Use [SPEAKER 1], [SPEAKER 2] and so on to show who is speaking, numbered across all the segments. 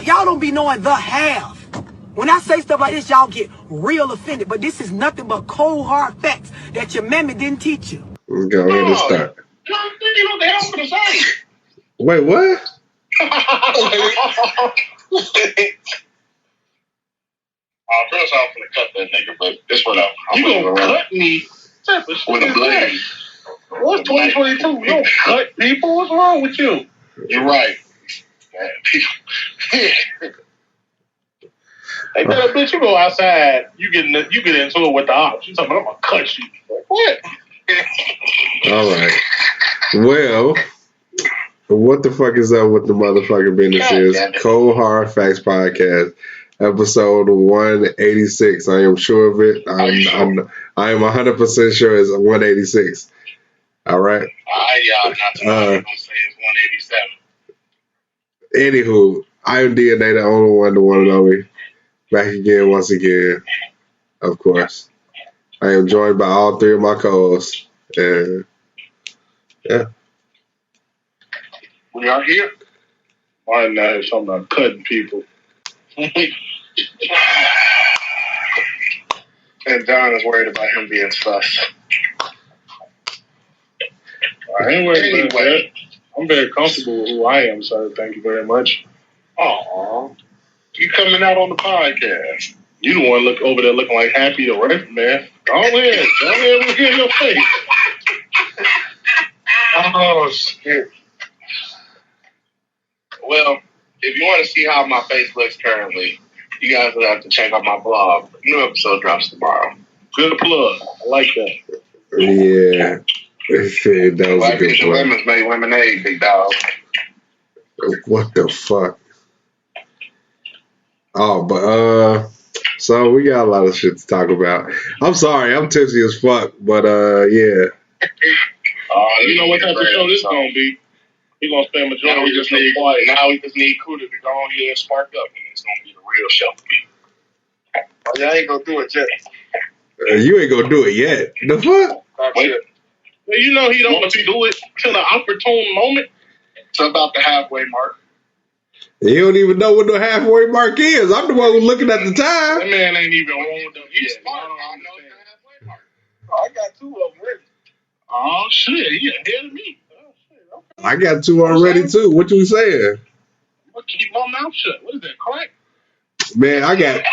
[SPEAKER 1] y'all don't be knowing the half. When I say stuff like this, y'all get real offended. But this is nothing but cold, hard facts that your mammy didn't teach you.
[SPEAKER 2] Go ahead and start.
[SPEAKER 3] You know what the hell's going to say?
[SPEAKER 2] Wait, what?
[SPEAKER 3] First I'm gonna cut that nigga, but this what I'm
[SPEAKER 4] gonna cut me
[SPEAKER 3] with a blade.
[SPEAKER 4] What's 2022? You don't cut people. What's wrong with you?
[SPEAKER 3] You're right. Man, people.
[SPEAKER 4] Hey, bitch, you go outside. You get into it with the ops. You talking about I'm gonna cut you? Like, what?
[SPEAKER 2] All right. Well, what the fuck is up with the motherfucking business is Cold Hard Facts Podcast. Episode 186. I am sure of it. I am 100% sure it's 186. All right.
[SPEAKER 3] Y'all not gonna say it's 187.
[SPEAKER 2] Anywho, I am DNA, the only one, the one and only. Back again, once again. Of course. I am joined by all three of my co-hosts. And yeah.
[SPEAKER 3] We are here.
[SPEAKER 4] Why not have something about cutting people?
[SPEAKER 3] And Don is worried about him being sus.
[SPEAKER 4] I ain't worried about that. I'm very comfortable with who I am, sir. Thank you very much.
[SPEAKER 3] Aw. You coming out on the podcast.
[SPEAKER 4] You the one look over there looking like Happy the Ref, man. Go ahead. Look at your face.
[SPEAKER 3] Oh, shit. Well, if you want to see how my face looks currently, you guys will have to check out my blog. New episode drops tomorrow.
[SPEAKER 4] Good plug. I like that.
[SPEAKER 2] Yeah. That was a good plug.
[SPEAKER 3] Women's made lemonade, big dog.
[SPEAKER 2] What the fuck? Oh, but so we got a lot of shit to talk about. I'm sorry, I'm tipsy as fuck, but yeah.
[SPEAKER 4] You know what type of show this gonna be? He's gonna spend majority
[SPEAKER 3] we just need quiet. Now we just need Kuda to go on here and spark up, and it's gonna be the real show. Oh, y'all ain't gonna do it yet.
[SPEAKER 2] You ain't gonna do it yet. The fuck?
[SPEAKER 3] Wait.
[SPEAKER 4] Well, you know he don't want to do it till the opportune moment.
[SPEAKER 3] It's about the halfway mark.
[SPEAKER 2] You don't even know what the halfway mark is. I'm the one who's looking at the time.
[SPEAKER 4] That man ain't even on them.
[SPEAKER 3] He's smart. I know the halfway mark. Oh, I got 2 of them ready.
[SPEAKER 4] Oh shit, he ahead of me. Oh, shit. Okay.
[SPEAKER 2] I got 2 already too. What you saying?
[SPEAKER 4] I'll keep my mouth shut. What is that, crack?
[SPEAKER 2] Man, I got.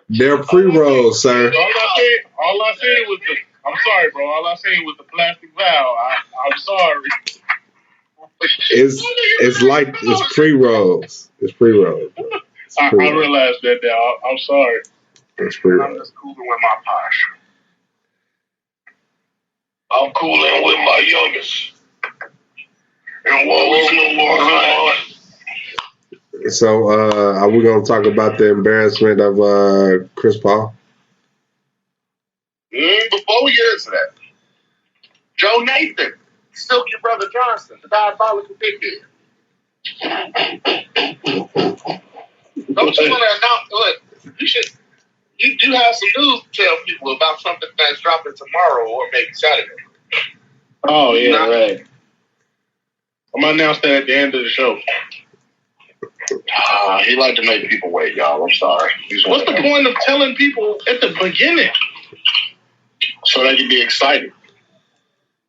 [SPEAKER 2] They're pre-rolls, sir.
[SPEAKER 4] All I said was the. I'm sorry, bro. All I said was the plastic valve. I'm sorry.
[SPEAKER 2] It's like it's pre-rolls. It's pre-rolls.
[SPEAKER 4] I realized that now. I'm sorry.
[SPEAKER 2] It's pre-rolls.
[SPEAKER 3] I'm just cooling with my posh. I'm cooling with my youngest. And what was no more high.
[SPEAKER 2] So, are we going to talk about the embarrassment of Chris Paul?
[SPEAKER 3] Before we get into that, Joe Nathan, Silky Brother Johnson, the diabolical dickhead. Don't you want to announce? Look, you do have some news to tell people about something that's dropping tomorrow or maybe Saturday.
[SPEAKER 4] Oh, yeah, right. I'm going to announce that at the end of the show.
[SPEAKER 3] He like to make people wait, y'all. I'm sorry.
[SPEAKER 4] What's the point of telling people at the beginning?
[SPEAKER 3] So they can be excited.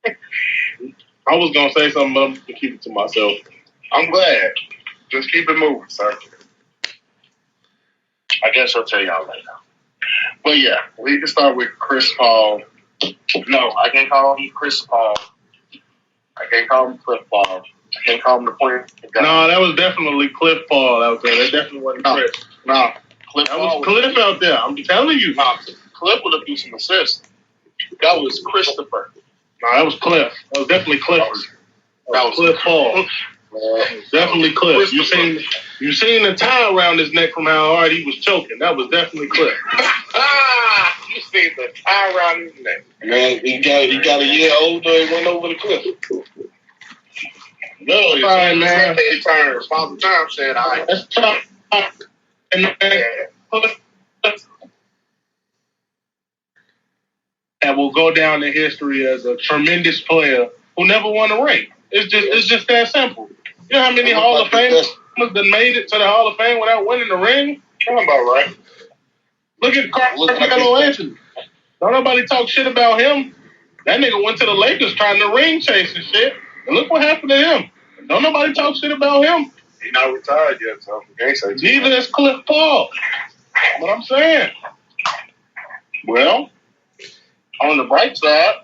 [SPEAKER 4] I was going to say something, but I'm going to keep it to myself.
[SPEAKER 3] I'm glad. Just keep it moving, sir. I guess I'll tell y'all later. But yeah, we can start with Chris Paul. No, I can't call him Chris Paul. I can't call him Cliff Paul. I can't call him the point.
[SPEAKER 4] No, that was definitely Cliff Paul out there. That definitely wasn't Chris.
[SPEAKER 3] No,
[SPEAKER 4] Cliff that was Cliff out there. I'm telling you.
[SPEAKER 3] No, Cliff would have done some assists. That was Christopher.
[SPEAKER 4] No, that was Cliff. That was definitely Cliff.
[SPEAKER 3] That was
[SPEAKER 4] Cliff Paul. Definitely Cliff. You seen the tie around his neck from how hard he was choking. That was definitely Cliff.
[SPEAKER 3] You seen the tie around his neck.
[SPEAKER 5] Man, he got a year older and went over the cliff.
[SPEAKER 3] No, it's fine, man. He turned. Father Time said, "All right."
[SPEAKER 4] That's tough. And will go down in history as a tremendous player who never won a ring. It's just that simple. You know how many Hall of Famers done made it to the Hall of Fame without winning the ring?
[SPEAKER 3] Sound about right.
[SPEAKER 4] Look at Carmelo Anthony. Don't nobody talk shit about him. That nigga went to the Lakers trying to ring chase and shit. And look what happened to him. Don't nobody talk shit about him.
[SPEAKER 3] He's not retired yet, so we can't say
[SPEAKER 4] Neither is Cliff Paul. What I'm saying.
[SPEAKER 3] Well, on the bright side,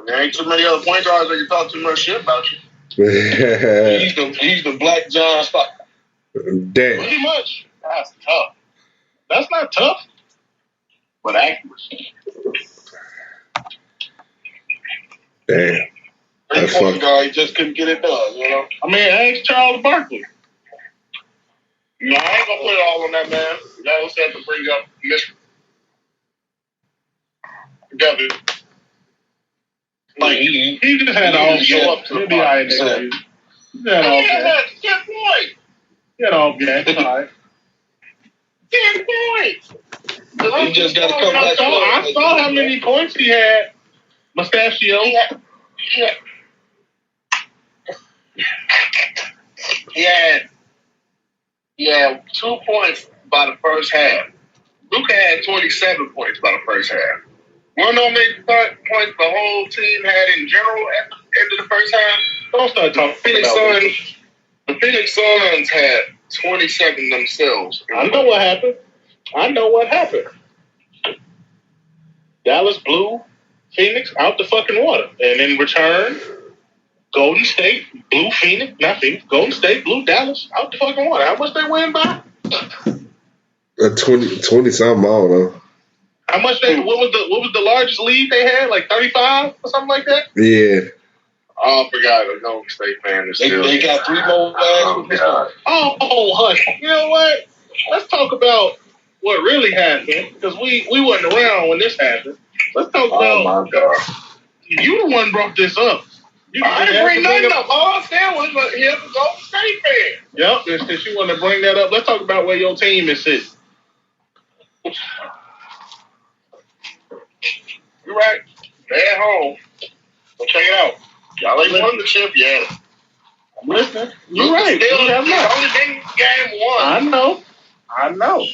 [SPEAKER 3] there ain't too many other point guards that can talk too much shit about you.
[SPEAKER 5] He's the Black John Stockton.
[SPEAKER 2] Damn.
[SPEAKER 4] Pretty much.
[SPEAKER 3] That's tough,
[SPEAKER 4] That's not tough.
[SPEAKER 3] but accuracy.
[SPEAKER 2] Damn. That's
[SPEAKER 5] Point
[SPEAKER 2] fuck.
[SPEAKER 5] guard, he just couldn't get it done, you know?
[SPEAKER 4] I mean, ask Charles Barkley.
[SPEAKER 3] No, I ain't gonna put it all on that man. Y'all just have to bring up Mr. Together.
[SPEAKER 5] Like, he
[SPEAKER 4] He just had all
[SPEAKER 3] show up to the
[SPEAKER 4] He'll be all right next
[SPEAKER 5] party.
[SPEAKER 4] year. He had all game.
[SPEAKER 3] 10 points.
[SPEAKER 4] He had all game. All right.
[SPEAKER 3] 10 points.
[SPEAKER 5] He just got to come back.
[SPEAKER 4] I saw how many points he had. Mustachio.
[SPEAKER 3] He had 2 points by the first half. Luka had 27 points by the first half. One of those points the whole team had in general at the end of the first half.
[SPEAKER 4] Don't start talking about this.
[SPEAKER 3] The Phoenix Suns had 27 themselves.
[SPEAKER 4] I know what happened. Dallas blew Phoenix out the fucking water. And in return, Golden State blew Golden State blew Dallas out the fucking water. How much they win by?
[SPEAKER 2] 20 something, I don't know.
[SPEAKER 4] How much what was the largest lead they had? Like 35 or something like that?
[SPEAKER 2] Yeah.
[SPEAKER 3] Oh, I forgot. A Golden State fan is still.
[SPEAKER 5] They got 3 more guys.
[SPEAKER 4] Oh, hush. You know what? Let's talk about what really happened, because we wasn't around when this happened. Let's talk about.
[SPEAKER 3] Oh my God!
[SPEAKER 4] You the one brought this up.
[SPEAKER 3] I didn't bring nothing up. All I'm saying was he was a Golden State fan.
[SPEAKER 4] Yep, since you want to bring that up, let's talk about where your team is sitting.
[SPEAKER 3] You're right. Stay at home. Go check it out. Y'all ain't won the chip yet.
[SPEAKER 4] I'm listening. You're right.
[SPEAKER 3] Still, only been game 1.
[SPEAKER 4] I know.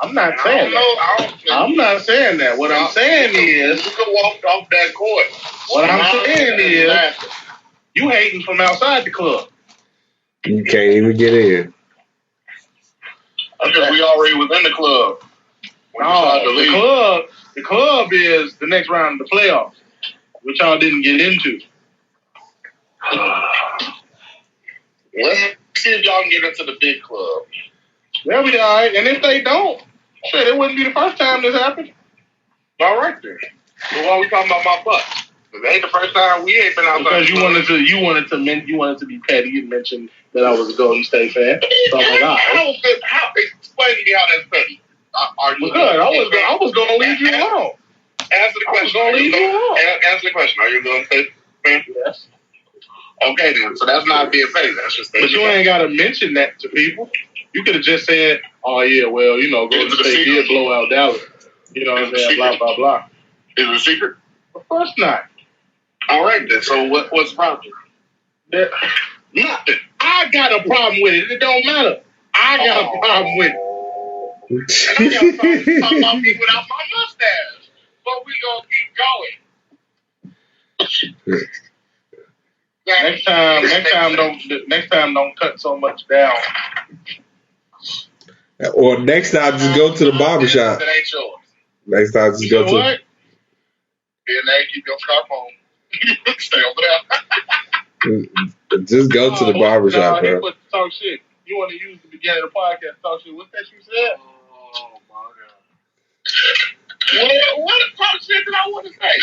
[SPEAKER 4] I'm not saying that. I'm not saying that. What I'm saying is,
[SPEAKER 3] you could walk off that court.
[SPEAKER 4] What I'm saying is, you hating from outside the club.
[SPEAKER 2] You can't even get in.
[SPEAKER 3] Because we already was in the club.
[SPEAKER 4] No, the club is the next round of the playoffs, which y'all didn't get into.
[SPEAKER 3] Let's see if y'all can get into the big club.
[SPEAKER 4] They'll be all right. And if they don't, shit, it wouldn't be the first time this happened.
[SPEAKER 3] All right then. So why are we talking about my butt? Because it ain't the first time we ain't been outside.
[SPEAKER 4] Because you wanted to be petty and mention that I was a Golden State fan. So I'm like, all right.
[SPEAKER 3] Explain to me how that's petty. Are you
[SPEAKER 4] good? I was going to leave you alone.
[SPEAKER 3] Answer the question. Answer the question. Are you a Golden State fan?
[SPEAKER 4] Yes.
[SPEAKER 3] Okay then. So that's not being petty. That's just.
[SPEAKER 4] But you ain't got to mention that to people. You could have just said, "Oh yeah, well, Golden State did blow out Dallas." You know what I'm saying? Blah blah blah.
[SPEAKER 3] Is it a secret?
[SPEAKER 4] Of course not.
[SPEAKER 3] All right then. So what's the problem?
[SPEAKER 4] Nothing. I got a problem with it. It don't matter. I got a problem with it.
[SPEAKER 3] And I got a problem talking about me without my mustache. But we gonna keep going.
[SPEAKER 4] Next time, don't cut so much down.
[SPEAKER 2] Or next time, just go to the barbershop.
[SPEAKER 3] That ain't yours.
[SPEAKER 2] Next time, just go to.
[SPEAKER 4] What?
[SPEAKER 3] DNA, keep your scarf on. Stay over there.
[SPEAKER 2] Just go to the barbershop, bro.
[SPEAKER 4] Talk shit. You want to use the beginning of the podcast to talk shit? What's that you said?
[SPEAKER 3] Oh my God. What talk shit did I want to say?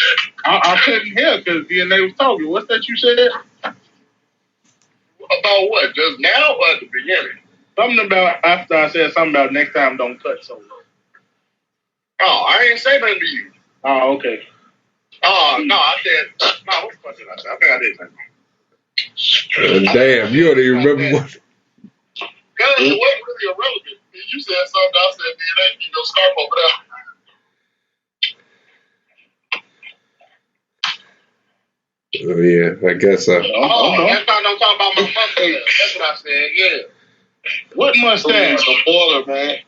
[SPEAKER 4] I couldn't hear because DNA was talking. What's that you said?
[SPEAKER 3] About what? Just now or at the beginning?
[SPEAKER 4] Something about after I said something about next time don't cut so low.
[SPEAKER 3] Oh, I ain't say nothing to you.
[SPEAKER 4] Oh, okay.
[SPEAKER 3] Oh, no, I said, no, what the fuck did I say? I think I did say that.
[SPEAKER 2] Damn, you don't even remember what.
[SPEAKER 3] Because it wasn't really irrelevant. You said something, I said, DNA, keep your scarf over there.
[SPEAKER 2] Yeah, I guess so.
[SPEAKER 3] That's not no talking about my mustache. That's what I said. Yeah.
[SPEAKER 4] What mustache?
[SPEAKER 3] The boiler, man.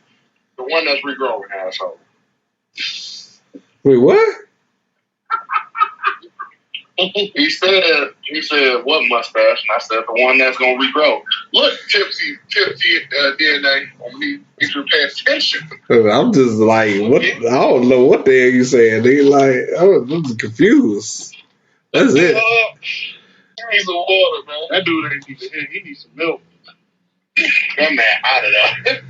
[SPEAKER 3] The one that's regrowing, asshole.
[SPEAKER 2] Wait, what?
[SPEAKER 3] He said, what mustache? And I said, the one that's gonna regrow. Look, tipsy DNA. I need you to pay attention.
[SPEAKER 2] I'm just like, what? I don't know what the hell you saying. They like, I'm just confused. That's it.
[SPEAKER 3] He needs some water, man.
[SPEAKER 4] That dude ain't even he needs some milk.
[SPEAKER 3] That man out of there.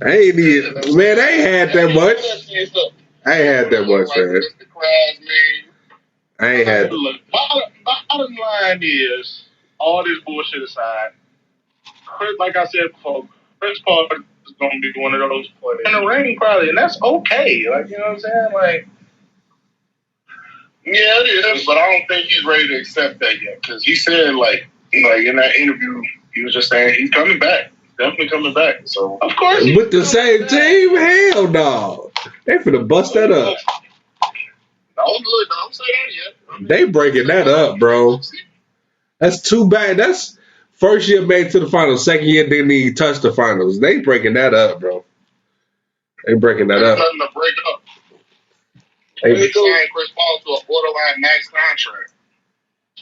[SPEAKER 2] I ain't even, man, I ain't had that much. I ain't had that much, man. I ain't had.
[SPEAKER 4] Look, bottom line is, all this bullshit aside, like I said before, Chris Paul is going to be one of those players in the ring probably, and that's okay. Like, you know what I'm saying? Like,
[SPEAKER 3] yeah, it is, but I don't think he's ready to accept that yet. Because he said, like in that interview, he was just saying he's coming back. Definitely coming back. So
[SPEAKER 4] of course,
[SPEAKER 2] with the same team, hell no. They finna bust that up.
[SPEAKER 3] Don't say that yet.
[SPEAKER 2] They breaking that up, bro. That's too bad. That's first year made to the finals. Second year didn't even touch the finals. They breaking that up, bro. They breaking that up.
[SPEAKER 3] There's nothing to break up. They signed Chris Paul to a borderline max contract.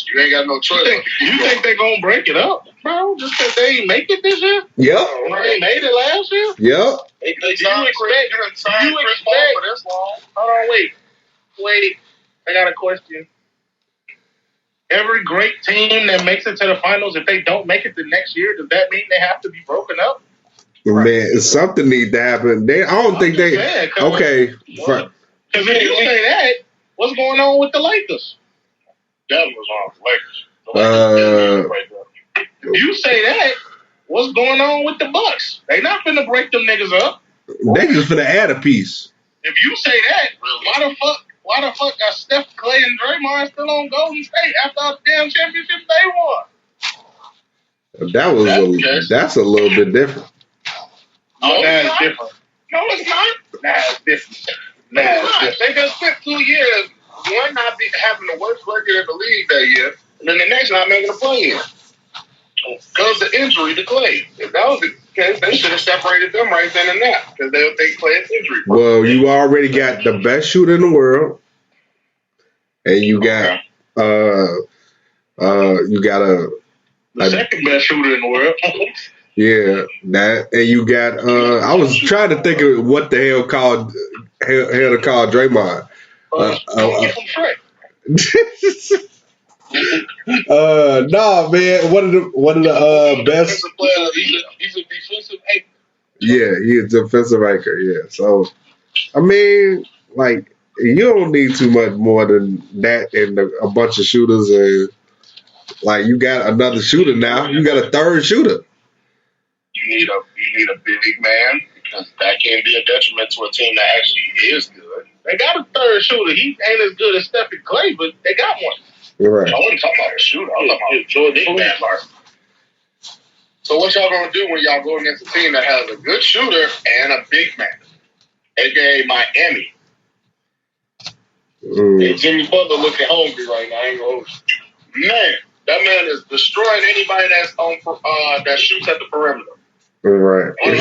[SPEAKER 3] You ain't got no choice.
[SPEAKER 4] You think they're gonna break it up, bro? Just because they ain't make it this year?
[SPEAKER 2] Yep.
[SPEAKER 4] They made it last year?
[SPEAKER 2] Yep.
[SPEAKER 3] Do you expect Chris Paul for this long?
[SPEAKER 4] Hold on, wait. I got a question. Every great team that makes it to the finals, if they don't make it the next year, does that mean they have to be broken up?
[SPEAKER 2] Man, something needs to happen. I don't think they. Okay.
[SPEAKER 4] Because if you say that, what's going on with the Lakers?
[SPEAKER 3] That was on the Lakers.
[SPEAKER 4] If you say that, what's going on with the Bucks? They not finna break them niggas up.
[SPEAKER 2] They just finna add a piece.
[SPEAKER 4] If you say that, why the fuck got Steph, Clay, and Draymond still on Golden State after a damn championship they won?
[SPEAKER 2] That's a little bit different.
[SPEAKER 4] Oh, that's different.
[SPEAKER 3] No, it's not.
[SPEAKER 4] It's different.
[SPEAKER 3] They just spent 2 years. One not be having the worst record in the league that year, and then the next not making a play-in because of the injury to Clay. If that was the case, they should have separated them right then and there because they would think Clay's injury.
[SPEAKER 2] Well, you already got the best shooter in the world, and you got the
[SPEAKER 4] second best shooter in the world.
[SPEAKER 2] Yeah, that, and you got. I was trying to think of what the hell to call Draymond. Nah, man. One of the best.
[SPEAKER 3] He's a defensive anchor.
[SPEAKER 2] Yeah, he's a defensive anchor. Yeah, so I mean, like, you don't need too much more than that and a bunch of shooters, and like you got another shooter now. You got a third shooter.
[SPEAKER 3] You need a big man because that can be a detriment to a team that actually is good.
[SPEAKER 4] They got a third shooter. He ain't as good as Stephen Clay, but they got one.
[SPEAKER 2] You're right.
[SPEAKER 3] I wasn't talking about a shooter. I was talking about a big man. So what y'all gonna do when y'all go against a team that has a good shooter and a big man, aka Miami?
[SPEAKER 5] Hey, Jimmy Butler looking hungry right now. I ain't gonna hold you.
[SPEAKER 3] Man, that man is destroying anybody that's on that shoots at the perimeter.
[SPEAKER 2] Right.
[SPEAKER 5] How you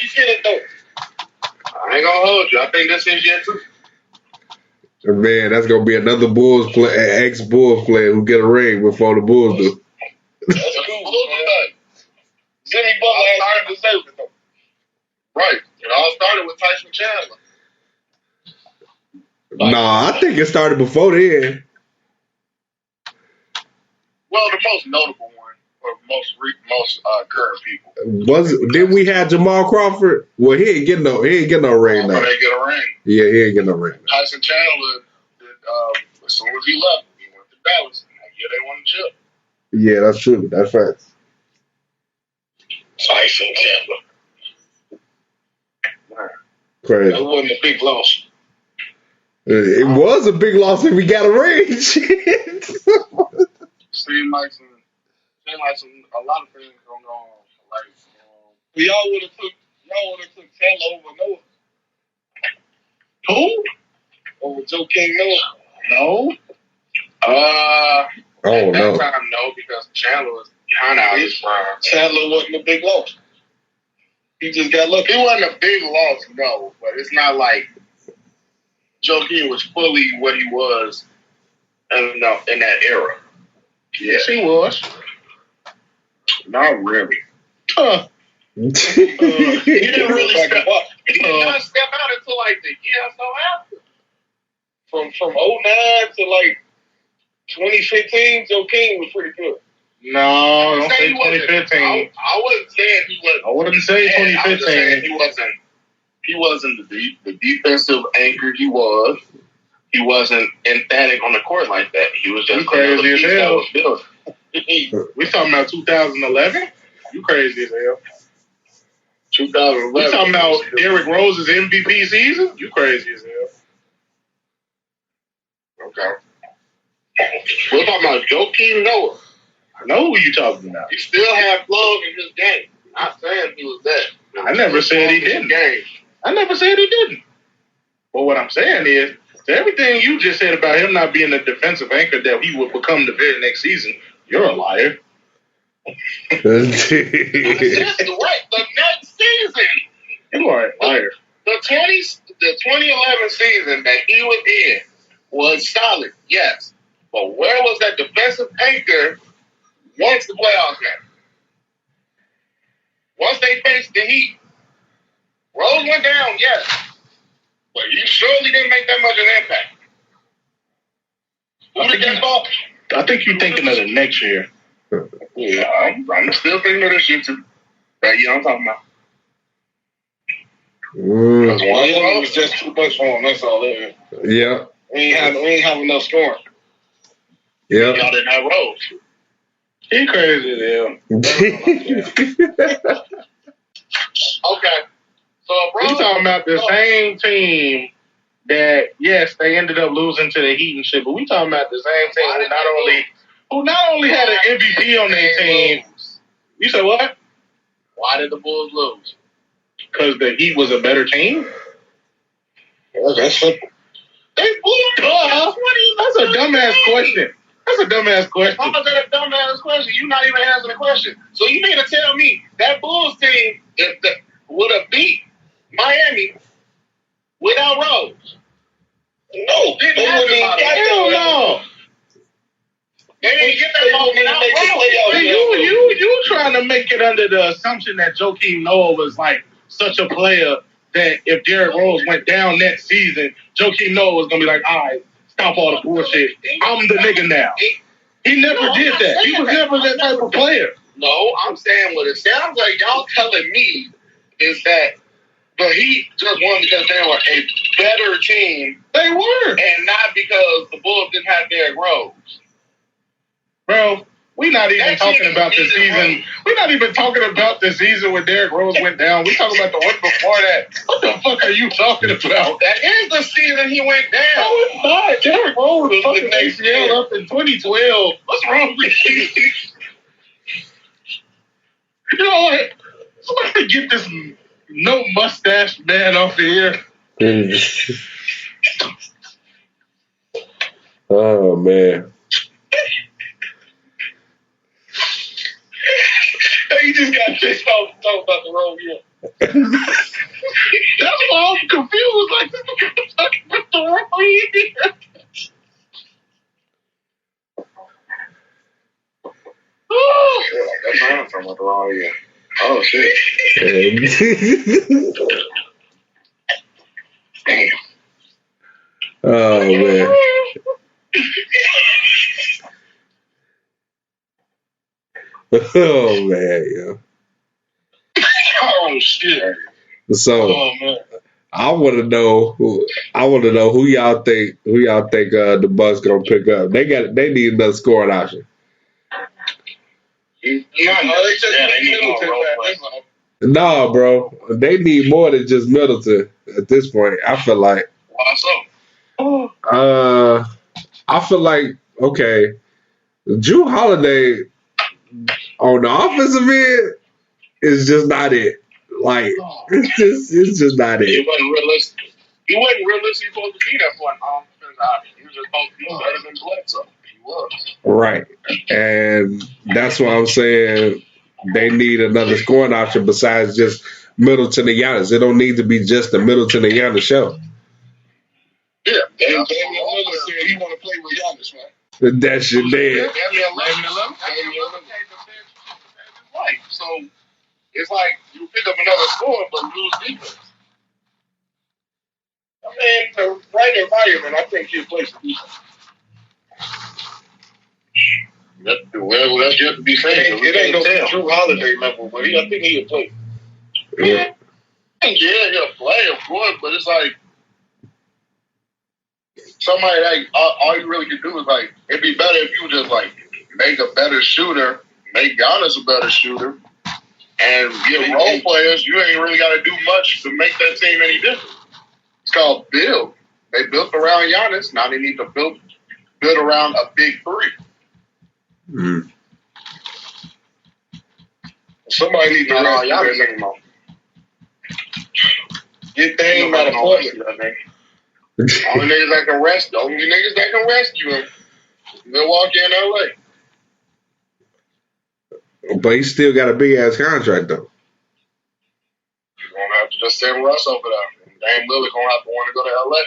[SPEAKER 5] feeling though?
[SPEAKER 3] I ain't gonna hold you. I think this is yet too.
[SPEAKER 2] Man, that's gonna be another Bulls player, ex-Bulls player who get a ring before the Bulls do.
[SPEAKER 5] That's cool, man. Jimmy Butler has deserved it though.
[SPEAKER 3] Right. It all started with Tyson Chandler.
[SPEAKER 2] Nah, I think it started before then.
[SPEAKER 3] Well, the most notable one, or most current people.
[SPEAKER 2] Did we have Jamal Crawford? Well, he ain't getting no ring now.
[SPEAKER 3] They get a ring.
[SPEAKER 2] Yeah, he ain't getting no ring.
[SPEAKER 3] Tyson Chandler, as soon as he left, he went to Dallas. Yeah, they won the chip.
[SPEAKER 2] Yeah, that's true. That's facts.
[SPEAKER 5] Tyson Chandler.
[SPEAKER 2] Crazy.
[SPEAKER 5] That wasn't a big loss.
[SPEAKER 2] It was a big loss if we got a ring.
[SPEAKER 3] Seemed like a lot of things going on. Like
[SPEAKER 5] Y'all would have took Chandler over Noah.
[SPEAKER 4] Who?
[SPEAKER 5] Over Joe King Noah.
[SPEAKER 4] No.
[SPEAKER 2] I don't know.
[SPEAKER 3] At that time, no, because Chandler was kind of out of his prime.
[SPEAKER 5] Chandler wasn't a big loss. He just got lucky.
[SPEAKER 3] It wasn't a big loss, no, but it's not like Joakim was fully what he was in that era. Yeah.
[SPEAKER 4] Yes, he was.
[SPEAKER 3] Not really.
[SPEAKER 4] He
[SPEAKER 3] didn't really step up. He did not step out until like the year or so after.
[SPEAKER 5] From 09 to like 2015, Joakim was pretty good.
[SPEAKER 4] No, don't say 2015.
[SPEAKER 3] I wasn't saying he wasn't.
[SPEAKER 4] I wouldn't say 2015.
[SPEAKER 3] I was just saying he wasn't the defensive anchor he was. He wasn't emphatic on the court like that. He was just
[SPEAKER 4] crazy as hell.
[SPEAKER 3] We
[SPEAKER 4] talking about 2011? You crazy as hell.
[SPEAKER 3] 2011.
[SPEAKER 4] We talking about Derrick Rose's MVP season? You crazy as hell.
[SPEAKER 3] Okay. We're talking about Joakim Noah.
[SPEAKER 4] I know who you talking about.
[SPEAKER 3] He still had love in his game. Not saying he was that.
[SPEAKER 4] I never said he didn't. I never said he didn't. But what I'm saying is, everything you just said about him not being a defensive anchor that he would become the very next season, you're a liar.
[SPEAKER 3] That's right. The next season.
[SPEAKER 4] You are a liar.
[SPEAKER 3] The 2011 season that he was in was solid, yes. But where was that defensive anchor once the playoffs came? Once they faced the Heat, Rose went down, yes. But he surely didn't make that much of an impact. Who did that ball?
[SPEAKER 4] I think you're thinking of the next year.
[SPEAKER 3] Yeah, I'm still thinking of this shit too. That year I'm talking about.
[SPEAKER 5] Because one was just too much for him, that's all it is.
[SPEAKER 2] Yeah.
[SPEAKER 5] We ain't have enough scoring.
[SPEAKER 2] Yeah.
[SPEAKER 3] Y'all didn't have Rose.
[SPEAKER 4] He crazy as hell.
[SPEAKER 3] Okay. So
[SPEAKER 4] we're talking about the same team that, yes, they ended up losing to the Heat and shit, but we talking about the same team who not only had an MVP on their team. You said what?
[SPEAKER 3] Why did the Bulls lose?
[SPEAKER 4] Because the Heat was a better team?
[SPEAKER 5] Well, that's simple.
[SPEAKER 3] They blew
[SPEAKER 4] That's a dumbass question. That's a dumbass question.
[SPEAKER 3] How is that a dumbass question? You're not even answering the question. So you mean to tell me that Bulls team would have beat Miami without Rose?
[SPEAKER 5] No, they wouldn't even get
[SPEAKER 4] hell no.
[SPEAKER 3] They didn't get that ball without Rose.
[SPEAKER 4] You trying to make it under the assumption that Joakim Noah was like such a player that if Derrick Rose went down next season, Joakim Noah was gonna be like, all right, stop all the bullshit. I'm the nigga now. He never did that. He was never that type of player.
[SPEAKER 3] No, I'm saying what it sounds like y'all telling me is that the Heat just won because they were a better team.
[SPEAKER 4] They were.
[SPEAKER 3] And not because the Bulls didn't have Derrick Rose.
[SPEAKER 4] Bro, we're not even talking about the season. We're not even talking about the season when Derrick Rose went down. We're talking about the one before that. What the fuck are you talking about?
[SPEAKER 3] That is the season he went down.
[SPEAKER 4] No, it's not. Derrick Rose was fucking ACL up in 2012. What's wrong with you? You know what? Somebody get this no mustache man off of here.
[SPEAKER 2] Oh, man.
[SPEAKER 5] You just got pissed off talking about the wrong year.
[SPEAKER 4] That's why I'm confused. Like, this is talking about the wrong year.
[SPEAKER 3] That's what I'm talking about the wrong year. Oh, shit.
[SPEAKER 2] Damn. Oh, man. Oh, man, yo.
[SPEAKER 5] Oh, shit.
[SPEAKER 2] So,
[SPEAKER 5] man.
[SPEAKER 2] I want to know who y'all think the Bucks gonna pick up. They need another scoring option. Nah, bro, they need more than just Middleton at this point. I feel like.
[SPEAKER 3] Why so?
[SPEAKER 2] I feel like Drew Holiday on the offensive end is just not it. Like it's just not it.
[SPEAKER 3] He wasn't realistic. He wasn't realistic supposed to be that for an offensive option. He was just supposed to be better than Bledsoe.
[SPEAKER 2] Right. And that's why I'm saying they need another scoring option besides just Middleton and Giannis. It don't need to be just the Middleton and Giannis show.
[SPEAKER 5] Yeah, Damian Lillard said he want to play with Giannis, man.
[SPEAKER 2] That shit dead.
[SPEAKER 5] Damian Lillard. Right. So it's like you pick up another score but lose defense. I mean, the right environment, I think he'll play some defense. That's yet to be seen. It ain't no Drew Holiday level, but I think he'll play.
[SPEAKER 2] Yeah.
[SPEAKER 5] Yeah, he'll play, of course, but it's like somebody like all you really can do is like it'd be better if you just like make a better shooter, make Giannis a better shooter, and get role players. You ain't really got to do much to make that team any different. It's called build. They built around Giannis. Now they need to build around a big three.
[SPEAKER 2] Mm.
[SPEAKER 5] Somebody needs to run Giannis anymore. Get Dame out of Portland. Only niggas that can rescue him. Milwaukee and LA.
[SPEAKER 2] But he still got a big ass contract though.
[SPEAKER 5] You're gonna have to just send Russ over there. And Dame Lillard gonna have to want to go to LA.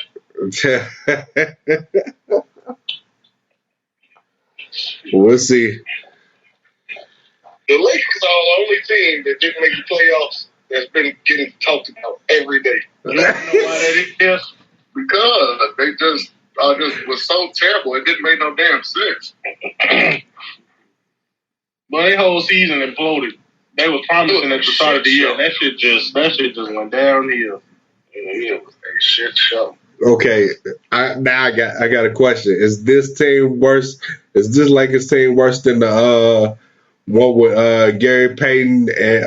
[SPEAKER 2] We'll see.
[SPEAKER 5] The Lakers are the only team that didn't make the playoffs that's been getting talked about every day. You know why that is? Because they just was so terrible. It didn't make no damn sense.
[SPEAKER 4] But their whole season imploded. They were promising at the start of the year. That shit just went downhill.
[SPEAKER 5] It was a shit show.
[SPEAKER 2] Okay, I got a question. Is this team worse? Is this Lakers team worse than the one with Gary Payton and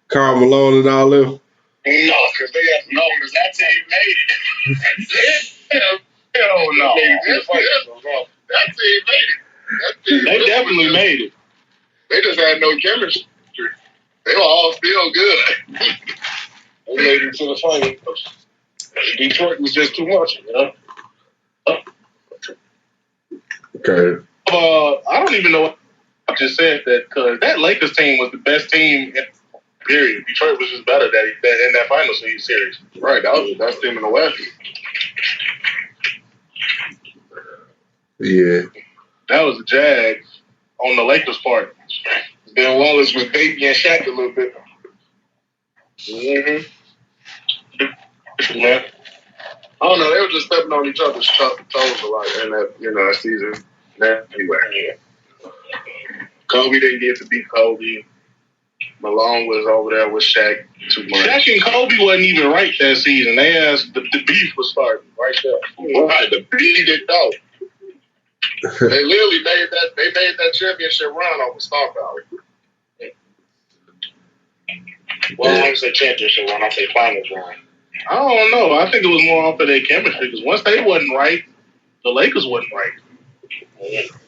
[SPEAKER 2] Karl Malone and all them?
[SPEAKER 5] No, because that team made it. Hell no. That team made it.
[SPEAKER 4] They definitely made it.
[SPEAKER 5] They just had no chemistry. They were all still good. They made it to the finals. Detroit was just too much, you know?
[SPEAKER 2] Okay.
[SPEAKER 4] I don't even know what I just said that because that Lakers team was the best team in period. Detroit was just better in that final series.
[SPEAKER 5] Right, that was the best team in the West.
[SPEAKER 2] Yeah.
[SPEAKER 4] That was a jag on the Lakers' part.
[SPEAKER 5] Ben Wallace was baby and Shaq a little bit. Mm-hmm.
[SPEAKER 4] Yeah.
[SPEAKER 5] I don't know. They were just stepping on each other's toes a lot in that season. Anyway, Kobe didn't get to beat Kobe. Malone was over there with Shaq too much.
[SPEAKER 4] Shaq and Kobe wasn't even right that season. They asked the beef was starting right there.
[SPEAKER 5] Right, the beef didn't go. They literally made that championship run over star power. Well, I don't say championship run. I say finals run.
[SPEAKER 4] I don't know. I think it was more off of their chemistry because once they wasn't right, the Lakers wasn't right.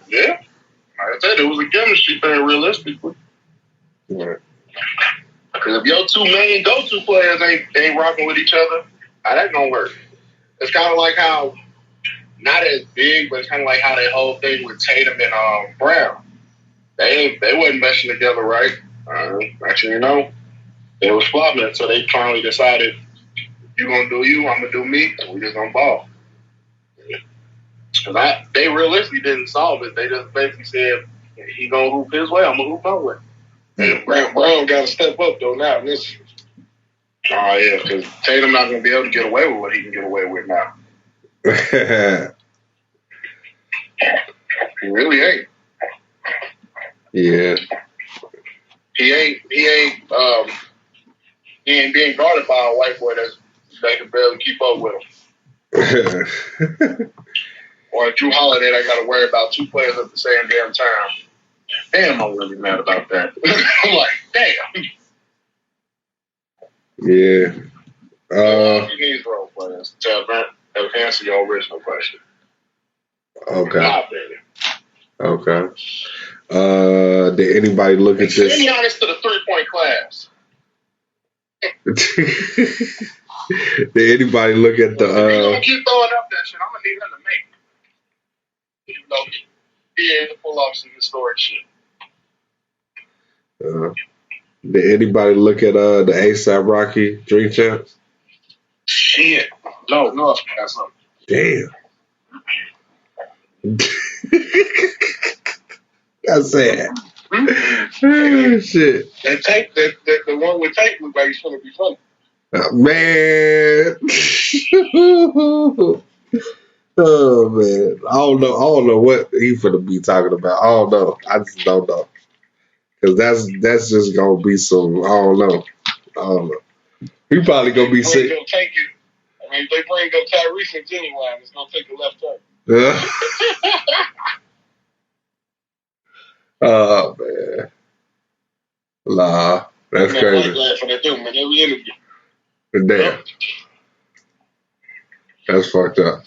[SPEAKER 5] Yeah. Like I said, it was a chemistry thing, realistically.
[SPEAKER 2] Right.
[SPEAKER 5] Because if your two main go-to players ain't rocking with each other, how that gonna work? It's kind of like how, not as big, but it's kind of like how that whole thing with Tatum and Brown. They wasn't meshing together right. Actually, they was flopping until they finally decided, you gonna do you, I'm gonna do me, and we just gonna ball. Because they realistically didn't solve it. They just basically said, he gonna hoop his way, I'm gonna hoop my way. And Brown got to step up though now. Oh yeah, because Tatum not gonna be able to get away with what he can get away with now. He really ain't.
[SPEAKER 2] Yeah.
[SPEAKER 5] He ain't being guarded by a white boy that can barely keep up with him. Or Drew Holiday that got to worry about two players at the same damn time. Damn, I'm really mad about that. I'm like, damn.
[SPEAKER 2] Yeah.
[SPEAKER 5] He needs role players to answer your original question.
[SPEAKER 2] Okay. Okay. Did anybody look at this?
[SPEAKER 5] Be honest to the 3-point class.
[SPEAKER 2] Did anybody look at the?
[SPEAKER 5] If he's gonna keep throwing up that shit, I'm gonna need him to make it. Even know, he had to pull off some historic shit.
[SPEAKER 2] Did anybody look at the ASAP Rocky Drink Champs?
[SPEAKER 5] Shit. No, that's something.
[SPEAKER 2] Damn. That's sad. Shit.
[SPEAKER 5] That tape, the one with tape looked like it's gonna be funny.
[SPEAKER 2] Man. Oh man. I don't know what he finna be talking about. I don't know. I just don't know. Cause that's just gonna be some, I don't know. He probably gonna be sick.
[SPEAKER 5] If they bring up Tyrese and Genuine, it's gonna take a left turn.
[SPEAKER 2] Oh man. Nah, that's crazy.
[SPEAKER 5] For that dude, man, every interview.
[SPEAKER 2] Damn. That's fucked up.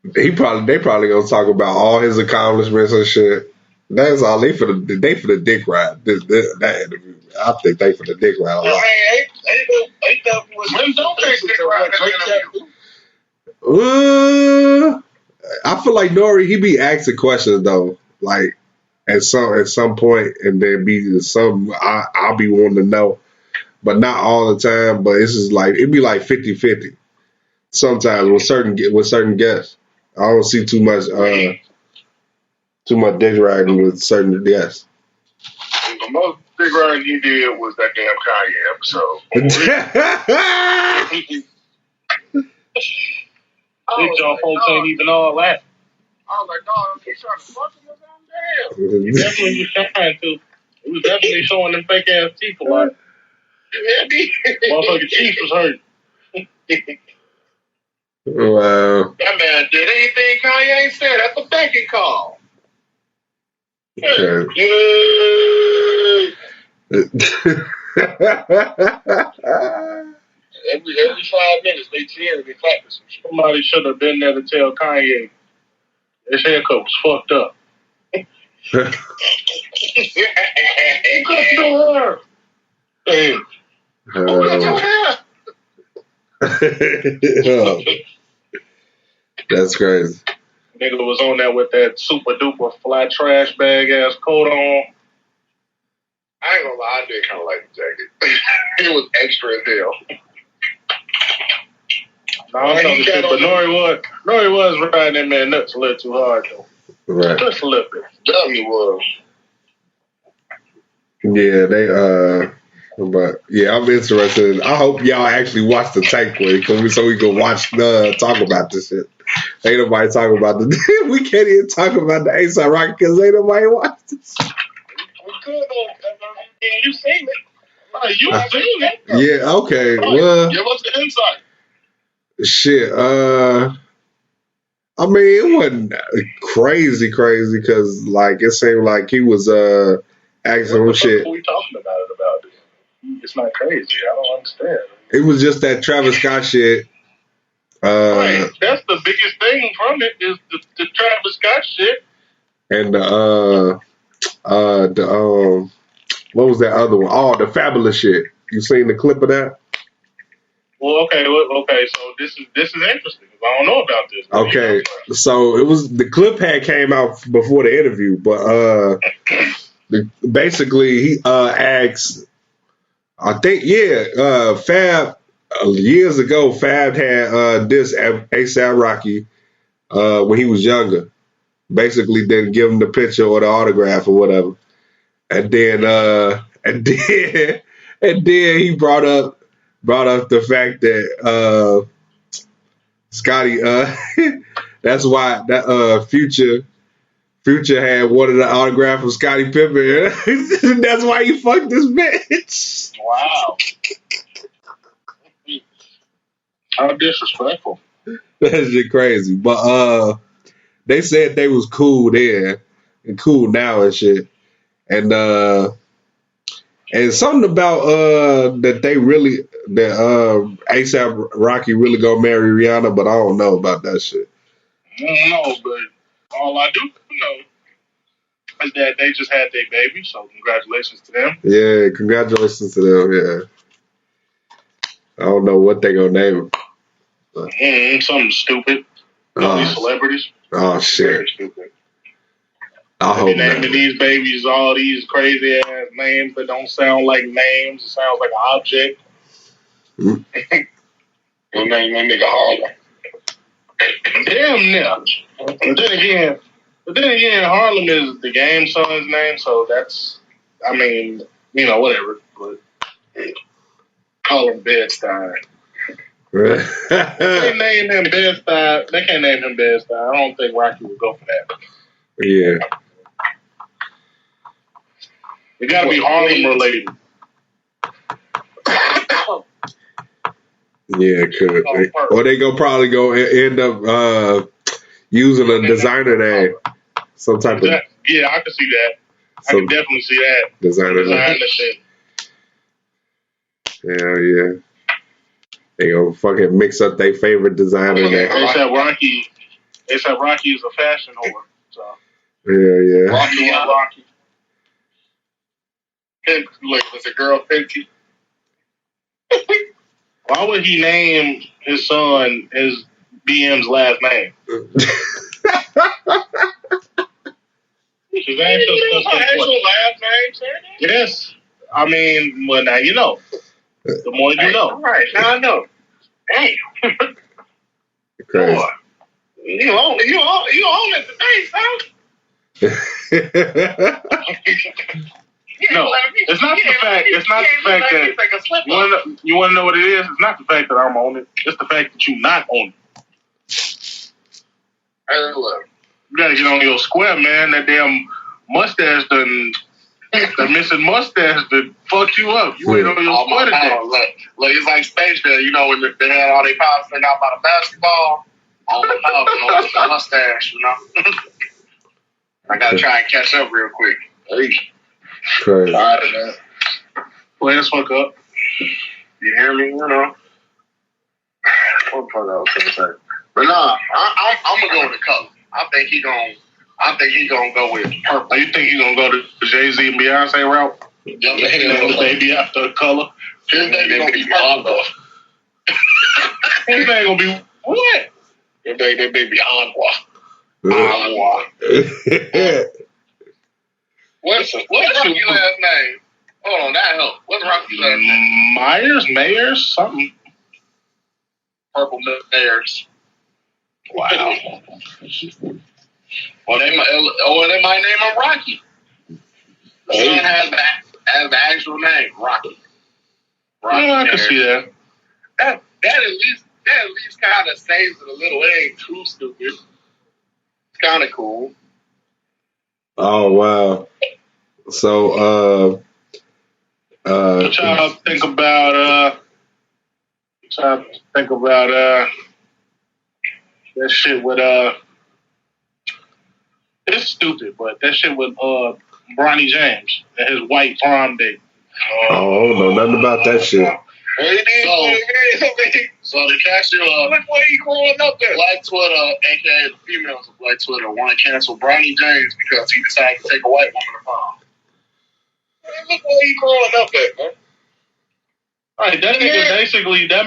[SPEAKER 2] They probably gonna talk about all his accomplishments and shit. That's all they for the dick ride. That interview. I think they for the dick ride a lot.
[SPEAKER 5] Ain't that what don't take dick ride
[SPEAKER 2] I feel like Nori, he be asking questions though, like at some point, and then be some I'll be wanting to know, but not all the time. But it's just like it'd be like 50-50 sometimes with certain guests. I don't see too much dick riding with certain guests.
[SPEAKER 5] The most dick riding he did was that damn Kanye episode.
[SPEAKER 4] Big John folks ain't even all that.
[SPEAKER 5] I was like, dog, he's trying to fuck him or something? Damn.
[SPEAKER 4] He definitely was trying to. He was definitely showing them fake ass teeth a lot. Motherfucking teeth was hurt.
[SPEAKER 2] Wow.
[SPEAKER 5] That man did anything Kanye said. That's a banking call.
[SPEAKER 2] Okay.
[SPEAKER 5] Every 5 minutes they cheer and they clap some shit.
[SPEAKER 4] Somebody should have been there to tell Kanye his haircut was fucked up.
[SPEAKER 5] Damn. Who got your hair?
[SPEAKER 2] Oh, that's crazy.
[SPEAKER 4] Nigga was on there with that super duper fly trash bag ass coat on.
[SPEAKER 5] I ain't gonna lie, I did kind of like the jacket. It was extra as hell.
[SPEAKER 4] No, I know the shit, but Nori was riding that man nuts a little too hard though.
[SPEAKER 2] Right.
[SPEAKER 4] Just a little bit.
[SPEAKER 5] Definitely was.
[SPEAKER 2] Yeah, but yeah, I'm interested. I hope y'all actually watch the tape with it, so we can talk about this shit. Ain't nobody talking about we can't even talk about the A$AP Rocky because ain't nobody watch this.
[SPEAKER 5] We could though. You seen it.
[SPEAKER 4] You seen it.
[SPEAKER 2] Yeah, okay. Well,
[SPEAKER 5] give us the insight.
[SPEAKER 2] Shit. I mean, it wasn't crazy because like it seemed like he was asking him shit.
[SPEAKER 4] What are we talking about it about? It's not crazy. I don't understand.
[SPEAKER 2] It was just that Travis Scott shit.
[SPEAKER 4] Right. That's the biggest thing from it is the Travis Scott shit.
[SPEAKER 2] And what was that other one? Oh, the Fabulous shit. You seen the clip of that?
[SPEAKER 4] Well, okay. So this is interesting. I don't know about this.
[SPEAKER 2] Okay, so it was the clip came out before the interview, but basically he asked, I think Fab years ago. Fab had this A$AP Rocky when he was younger. Basically, didn't give him the picture or the autograph or whatever, and then he brought up the fact that Scotty, that's why that Future had wanted an autograph from Scottie Pippen. That's why he fucked this bitch.
[SPEAKER 4] Wow. How disrespectful.
[SPEAKER 2] That's just crazy. But they said they was cool then and cool now and shit. And something about that A$AP Rocky really gonna marry Rihanna, but I don't know about that shit.
[SPEAKER 4] I don't know, but all I do know is that they just had their baby, so congratulations to them.
[SPEAKER 2] Yeah, congratulations to them, yeah. I don't know what they gonna name him.
[SPEAKER 4] Something stupid. All these celebrities.
[SPEAKER 2] Oh shit!
[SPEAKER 3] Very stupid.
[SPEAKER 2] I hope
[SPEAKER 4] naming
[SPEAKER 2] not.
[SPEAKER 4] these babies all these crazy ass names that don't sound like names. It sounds like an object.
[SPEAKER 3] Your name that nigga Harlem.
[SPEAKER 4] Damn near. But then again, Harlem is the game son's name, so that's, I mean, whatever. But call him Bed-Stuy. They name him Bed-Stuy. They can't name him Bed-Stuy. I don't think Rocky would go for that.
[SPEAKER 2] Yeah.
[SPEAKER 4] It got to be Harlem related.
[SPEAKER 2] Yeah, it could. Or they probably end up using a designer name. Some type of.
[SPEAKER 4] Yeah, I can see that. I can definitely see that.
[SPEAKER 2] Designer name.
[SPEAKER 4] Shit.
[SPEAKER 2] Hell yeah. They gonna fucking mix up their favorite designer name.
[SPEAKER 4] They said Rocky is a fashion whore. So.
[SPEAKER 2] Yeah.
[SPEAKER 4] Rocky.
[SPEAKER 3] Like, was a girl Fenty?
[SPEAKER 4] Why would he name his son his BM's last name? His actual last name, yes. I mean, well, now you know. The more you know.
[SPEAKER 3] All right, now I know. Damn.
[SPEAKER 2] Crazy.
[SPEAKER 3] Boy, you own it today, son.
[SPEAKER 4] No, it's not the fact. It's not the fact that you want to know what it is. It's not the fact that I'm on it. It's the fact that you not on it. You gotta get on your square, man. That damn mustache done. The missing mustache that fucked you up. You ain't on your square today.
[SPEAKER 3] Look, it's like Space Jam. You know when they had all their powers figured out by the basketball. All the powers, the mustache. You know. I gotta try and catch up real quick.
[SPEAKER 2] Crazy.
[SPEAKER 3] All right, man.
[SPEAKER 4] Play us fuck up.
[SPEAKER 3] You hear me? You know. What the fuck I was gonna say? But nah, I'm gonna go with the color. I think he gonna go with purple.
[SPEAKER 4] Oh, you think he gonna go to the Jay-Z and Beyonce route?
[SPEAKER 3] Yeah,
[SPEAKER 4] the baby after the color.
[SPEAKER 3] His baby gonna be purple.
[SPEAKER 4] His baby gonna be what?
[SPEAKER 3] That baby Agua. What's Rocky's last name? Hold on, that help. What's Rocky's last name?
[SPEAKER 4] Mayers, something.
[SPEAKER 3] Purple Bears.
[SPEAKER 4] Wow.
[SPEAKER 3] Or they might name him Rocky. The son has the actual name, Rocky.
[SPEAKER 4] Yeah, I can see that.
[SPEAKER 3] That at least kind of saves it a little. It ain't too stupid. It's kind of cool.
[SPEAKER 2] Oh wow. So
[SPEAKER 4] what y'all think about that shit with it's stupid, but that shit with Bronny James and his white prom date.
[SPEAKER 2] I don't know nothing about that shit.
[SPEAKER 3] So the cashier, look where he growing up there. Black Twitter, aka the females of Black Twitter, want to cancel Bronny James because he decided to take a white woman to prom. Look where he growing up at, man.
[SPEAKER 4] All right, that nigga basically that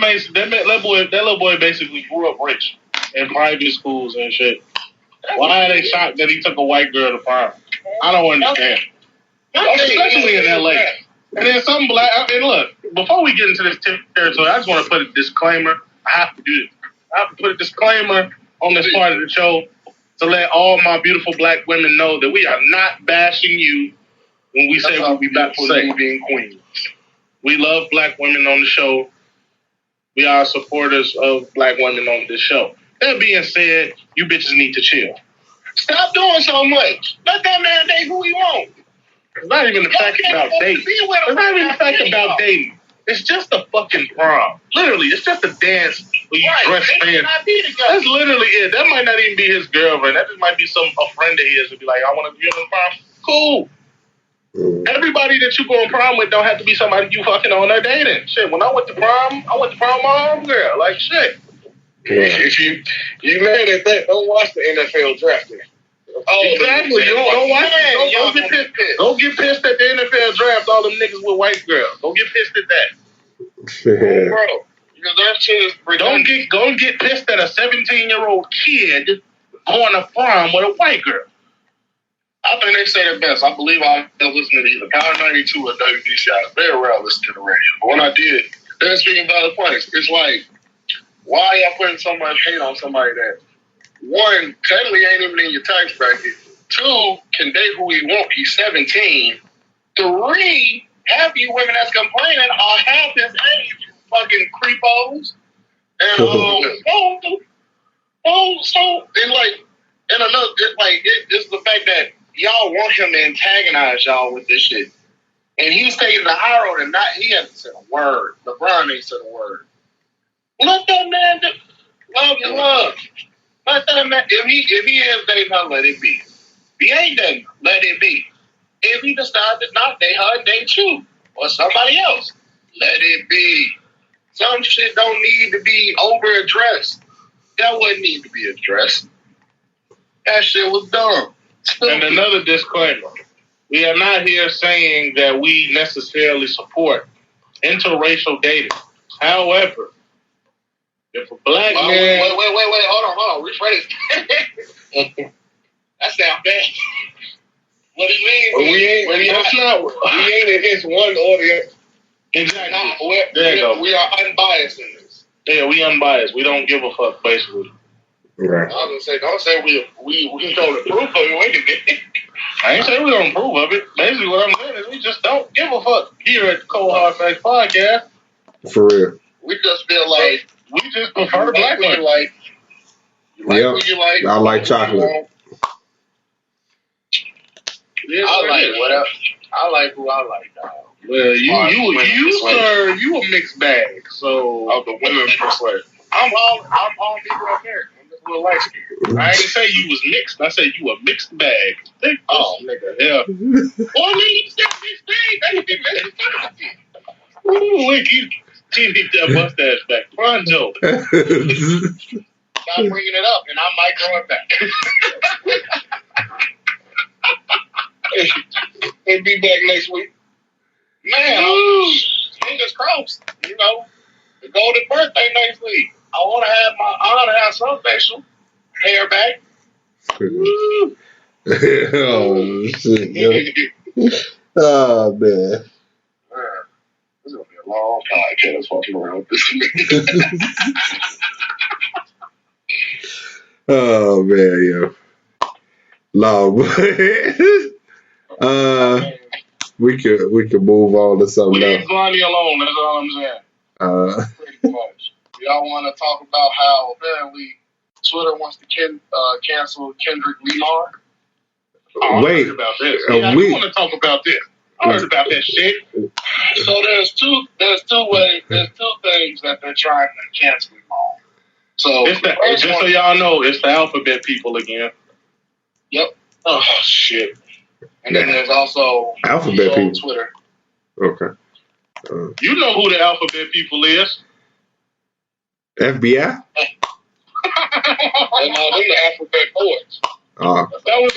[SPEAKER 4] little boy basically grew up rich in private schools and shit. Why are they shocked that he took a white girl to prom? I don't understand. Especially in LA. And then some black. And look, before we get into this territory, I just want to put a disclaimer. I have to do this. I have to put a disclaimer on this part of the show to let all my beautiful black women know that we are not bashing you when we say what we about to say.
[SPEAKER 3] Being queens.
[SPEAKER 4] We love black women on the show. We are supporters of black women on this show. That being said, you bitches need to chill.
[SPEAKER 3] Stop doing so much. Let that man date who he wants.
[SPEAKER 4] It's not even the fact about dating. It's not even the fact about dating. It's just a fucking prom. Literally, it's just a dance where you dress fancy. That's literally it. That might not even be his girlfriend. That just might be a friend of his to be like, I want to be on the prom. Cool. Everybody that you go on prom with don't have to be somebody you fucking on or dating. Shit, when I went to prom with my own girl. Like, shit.
[SPEAKER 3] If you mad at that, don't watch the NFL draft then.
[SPEAKER 4] Oh, exactly. Don't watch it. Don't get pissed at the NFL draft, all them niggas with white girls. Don't get pissed at that.
[SPEAKER 3] Bro, because that shit is
[SPEAKER 4] Don't get pissed at a 17-year-old kid going to prom with a white girl.
[SPEAKER 3] I think they say it best. I believe I was listening to either Power 92 or WBC. I very rarely listen to the radio. But when I did, they were speaking valid points. It's like, why are y'all putting so much hate on somebody that, one, technically ain't even in your tax bracket. Two, can date who he want. He's 17. Three, half you women that's complaining are half his age, you fucking creepos. And it's the fact that y'all want him to antagonize y'all with this shit. And he's taking the high road and he hasn't said a word. LeBron ain't said a word. Let that man do love your love. Let that man, if he is dating her, let it be. If he ain't dating her, let it be. If he decides to not date her, date you or somebody else, let it be. Some shit don't need to be over addressed. That wouldn't need to be addressed. That shit was dumb.
[SPEAKER 4] And another disclaimer. We are not here saying that we necessarily support interracial dating. However, if a black man...
[SPEAKER 3] Wait, hold on, rephrase. That sounds bad. What do you mean?
[SPEAKER 4] We ain't against one audience. Exactly.
[SPEAKER 3] We are unbiased in this.
[SPEAKER 4] Yeah, we unbiased. We don't give a fuck, basically.
[SPEAKER 2] Right.
[SPEAKER 3] I was gonna say, don't say we don't approve of it. Wait a minute.
[SPEAKER 4] I ain't saying we don't approve of it. Basically, what I'm saying is we just don't give a fuck here at the Cold Hard Facts Podcast.
[SPEAKER 2] For real.
[SPEAKER 3] We just feel like
[SPEAKER 4] we just prefer black women.
[SPEAKER 3] You like who you like.
[SPEAKER 2] I like chocolate.
[SPEAKER 3] I like who I like, dog.
[SPEAKER 4] Well, you a mixed bag. So
[SPEAKER 3] of the women perspective, I'm all Negro American. I'm just a little light skinned.
[SPEAKER 4] I ain't say you was mixed. I said you a mixed bag.
[SPEAKER 3] Oh, nigga,
[SPEAKER 4] yeah.
[SPEAKER 3] Well, you said mixed bag. That would be mixed.
[SPEAKER 4] Ooh, wait, you need that mustache back, pronto.
[SPEAKER 3] Stop bringing it up, and I might grow it back. He'll be back next week. Man, fingers crossed. You know, the golden birthday next week. I want to have some facial hair back.
[SPEAKER 2] Oh shit! Oh man.
[SPEAKER 3] This is gonna be a long podcast walking around with this.
[SPEAKER 2] Oh man, yo. Long. We could move on to something else.
[SPEAKER 4] Leave Blondie alone. That's all I'm saying.
[SPEAKER 3] Pretty much. Y'all want to talk about how apparently Twitter wants to cancel Kendrick Lamar?
[SPEAKER 2] Wait,
[SPEAKER 4] I about this. I want to talk about this. I heard about that shit.
[SPEAKER 3] So there's two things that they're trying to cancel him on. So
[SPEAKER 4] just so y'all know, it's the alphabet people again.
[SPEAKER 3] Yep.
[SPEAKER 4] Oh shit.
[SPEAKER 3] And then there's also
[SPEAKER 2] alphabet people.
[SPEAKER 3] Twitter.
[SPEAKER 2] Okay.
[SPEAKER 4] You know who the alphabet people is?
[SPEAKER 2] FBI.
[SPEAKER 3] And they're the alphabet boys.
[SPEAKER 4] That was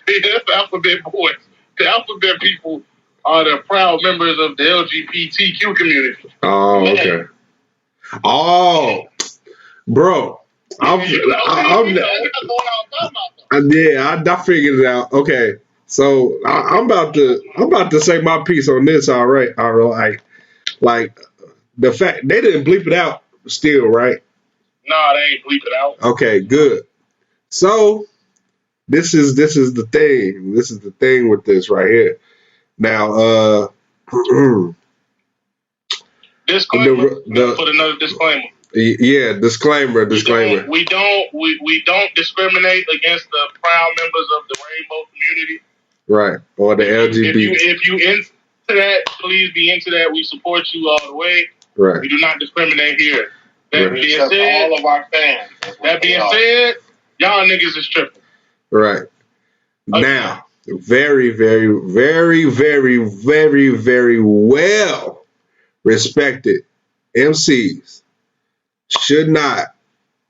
[SPEAKER 4] the alphabet boys. The alphabet people are the proud members of the LGBTQ community.
[SPEAKER 2] Oh, okay. Oh, bro. I figured it out. Okay, so I'm about to say my piece on this. All right. Like the fact they didn't bleep it out still, right?
[SPEAKER 4] Nah, they ain't bleep it out.
[SPEAKER 2] Okay, good. So this is the thing. This is the thing with this right here. Now,
[SPEAKER 4] disclaimer. Put another disclaimer.
[SPEAKER 2] Yeah, disclaimer.
[SPEAKER 4] We don't discriminate against the proud members of the rainbow community.
[SPEAKER 2] Right. Or the LGBT.
[SPEAKER 4] If you into that, please be into that. We support you all the way.
[SPEAKER 2] Right.
[SPEAKER 4] We do not discriminate here. That
[SPEAKER 2] Right.
[SPEAKER 4] being said,
[SPEAKER 3] all of our fans.
[SPEAKER 4] That being said, y'all niggas is tripping.
[SPEAKER 2] Right.
[SPEAKER 4] Okay.
[SPEAKER 2] Now, very, very, very, very, very, very well respected MCs should not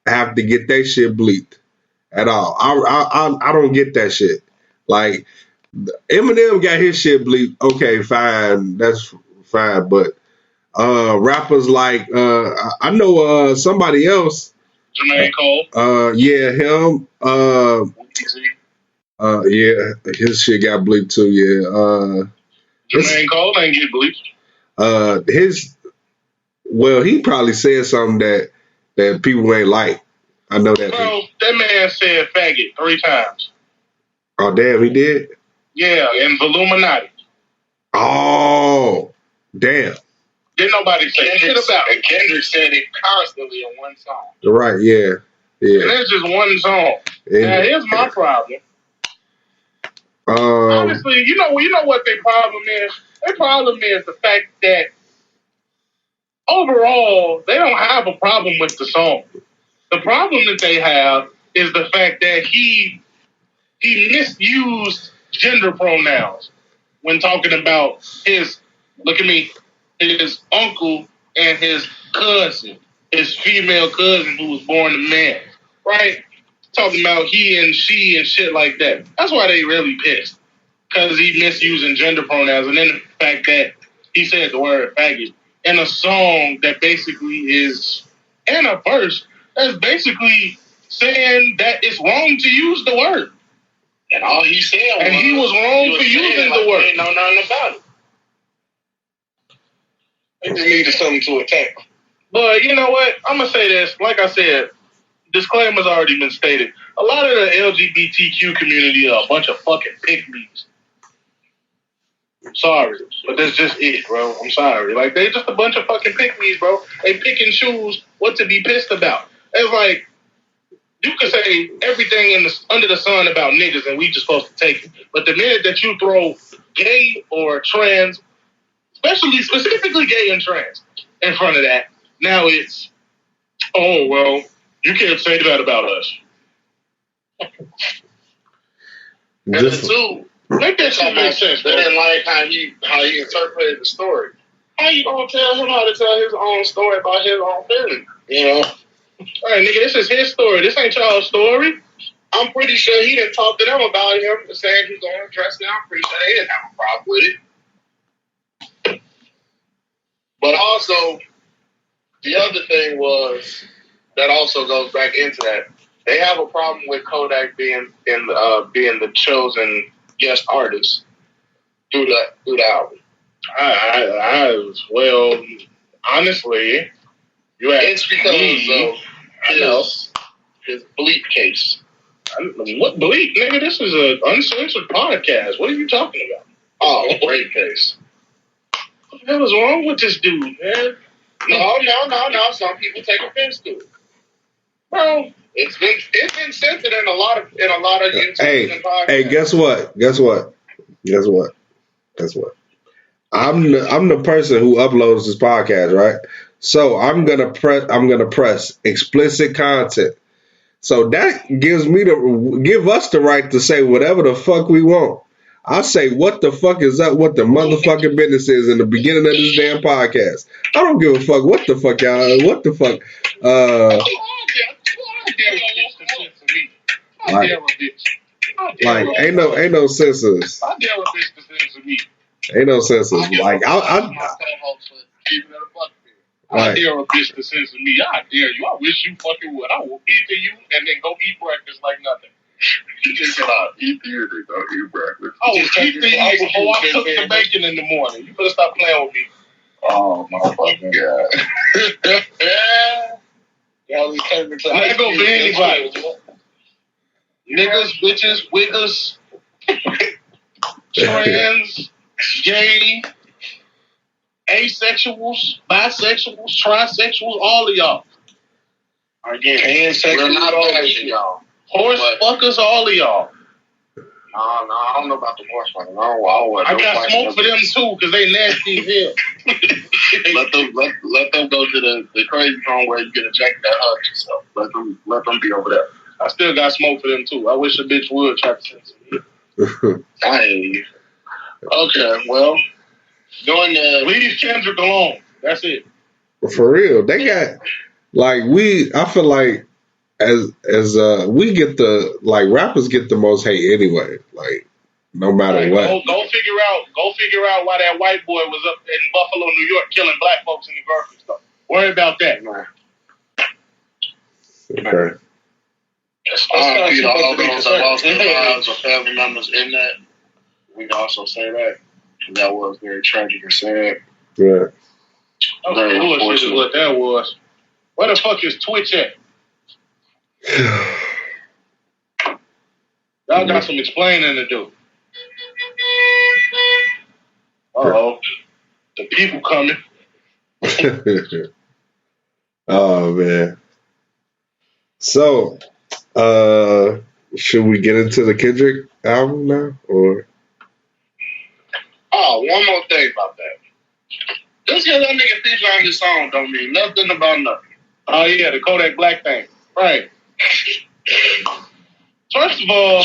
[SPEAKER 2] have to get that shit bleeped at all. I don't get that shit. Like, Eminem got his shit bleeped. Okay, fine. That's fine. But rappers like, I know somebody else
[SPEAKER 4] Jermaine Cole.
[SPEAKER 2] Yeah, him. Yeah, his shit got bleeped too. Yeah.
[SPEAKER 4] Jermaine Cole ain't get bleeped.
[SPEAKER 2] He probably said something that people ain't like. I know that.
[SPEAKER 4] Bro, that man said faggot 3 times.
[SPEAKER 2] Oh, damn, he did?
[SPEAKER 4] Yeah, in Illuminati.
[SPEAKER 2] Oh, damn.
[SPEAKER 4] Didn't nobody say shit about it.
[SPEAKER 5] And Kendrick said it constantly in one song.
[SPEAKER 2] Right, yeah.
[SPEAKER 4] And it's just one song. Now, here's my problem. Honestly, you know what their problem is? Their problem is the fact that overall, they don't have a problem with the song. The problem that they have is the fact that he misused gender pronouns when talking about his uncle and his cousin, his female cousin who was born a man, right? Talking about he and she and shit like that. That's why they really pissed. Because he misusing gender pronouns. And then the fact that he said the word faggot in a song that basically is, in a verse, that's basically saying that it's wrong to use the word.
[SPEAKER 5] And all he said was...
[SPEAKER 4] And he was wrong for using the word.
[SPEAKER 5] He didn't know nothing about it. They just needed something to attack.
[SPEAKER 4] But you know what? I'm going to say this. Like I said, disclaimer's already been stated. A lot of the LGBTQ community are a bunch of fucking pick-me's. I'm sorry, but that's just it, bro. I'm sorry. Like, they just a bunch of fucking pick-me's, bro. They pick and choose what to be pissed about. It's like, you can say everything under the sun about niggas and we just supposed to take it. But the minute that you throw gay or trans, specifically gay and trans, in front of that, now it's, oh, well, you can't say that about us. And the two, make that shit make sense.
[SPEAKER 5] They didn't like how he interpreted the story. How you gonna tell him how to tell his own story about his own feeling? You know?
[SPEAKER 4] All right, nigga, this is his story. This ain't y'all's story.
[SPEAKER 5] I'm pretty sure he didn't talk to them about him saying he's going to address them. I'm pretty sure they didn't have a problem with it. But also, the other thing was, that also goes back into that. They have a problem with Kodak being the chosen guest artist through the album.
[SPEAKER 4] Well, honestly,
[SPEAKER 5] it's because of his bleep case.
[SPEAKER 4] What bleep, nigga? This is an uncensored podcast. What are you talking about?
[SPEAKER 5] Oh, rape case.
[SPEAKER 4] What the hell is wrong with this dude, man?
[SPEAKER 5] No. Some people take offense to it. Bro, it's been censored in a lot of YouTube and podcasts.
[SPEAKER 2] Hey, guess what? I'm the person who uploads this podcast, right? So I'm gonna press explicit content. So that gives us the right to say whatever the fuck we want. I say what the fuck is up, what the motherfucking business is in the beginning of this damn podcast. I don't give a fuck what the fuck y'all, what the fuck. Like ain't no censors.
[SPEAKER 4] I dare a bitch to censor me.
[SPEAKER 2] Ain't no censors. Like I
[SPEAKER 4] dare a bitch to censor me. I dare you. I wish you fucking would. I will eat to you and then go eat breakfast like nothing.
[SPEAKER 5] You just said I'll eat to you and don't eat breakfast.
[SPEAKER 4] I will eat to you before I cook the bacon in the morning. You better stop playing with me.
[SPEAKER 5] Oh my fucking god. Y'all just turned into
[SPEAKER 4] I ain't go for anybody. Niggas, bitches, wiggers, trans, gay, asexuals, bisexuals, trisexuals, all of y'all.
[SPEAKER 5] Again, we're not all of y'all.
[SPEAKER 4] Horse fuckers, all of y'all.
[SPEAKER 5] No, I don't know about the horse fuckers. I
[SPEAKER 4] got smoke for them too, because they nasty as hell.
[SPEAKER 5] let them go to the crazy home where you get a jacket that hugs yourself. Let them be over there.
[SPEAKER 4] I still got smoke for them too. I wish a bitch would try to censor me.
[SPEAKER 5] I hear you. Okay, well,
[SPEAKER 4] leave Kendrick alone. That's it.
[SPEAKER 2] For real, they got I feel like as we get rappers get the most hate anyway. Like no matter what.
[SPEAKER 4] Go figure out why that white boy was up in Buffalo, New York, killing black folks in the grocery store. Worry about that, man.
[SPEAKER 2] Okay.
[SPEAKER 3] Peter, all those that lost their lives or family members in that. We can also say that. And that was very tragic and sad.
[SPEAKER 2] Yeah.
[SPEAKER 4] Very bullshit is what that was. Where the fuck is Twitch at? Y'all got some explaining to do. Uh-oh. The people coming.
[SPEAKER 2] Oh, man. So, should we get into the Kendrick album now? Or?
[SPEAKER 3] Oh, one more thing about that. Just because that nigga feature on this song don't mean nothing about nothing.
[SPEAKER 4] Oh, yeah, the Kodak Black thing. Right. First of all,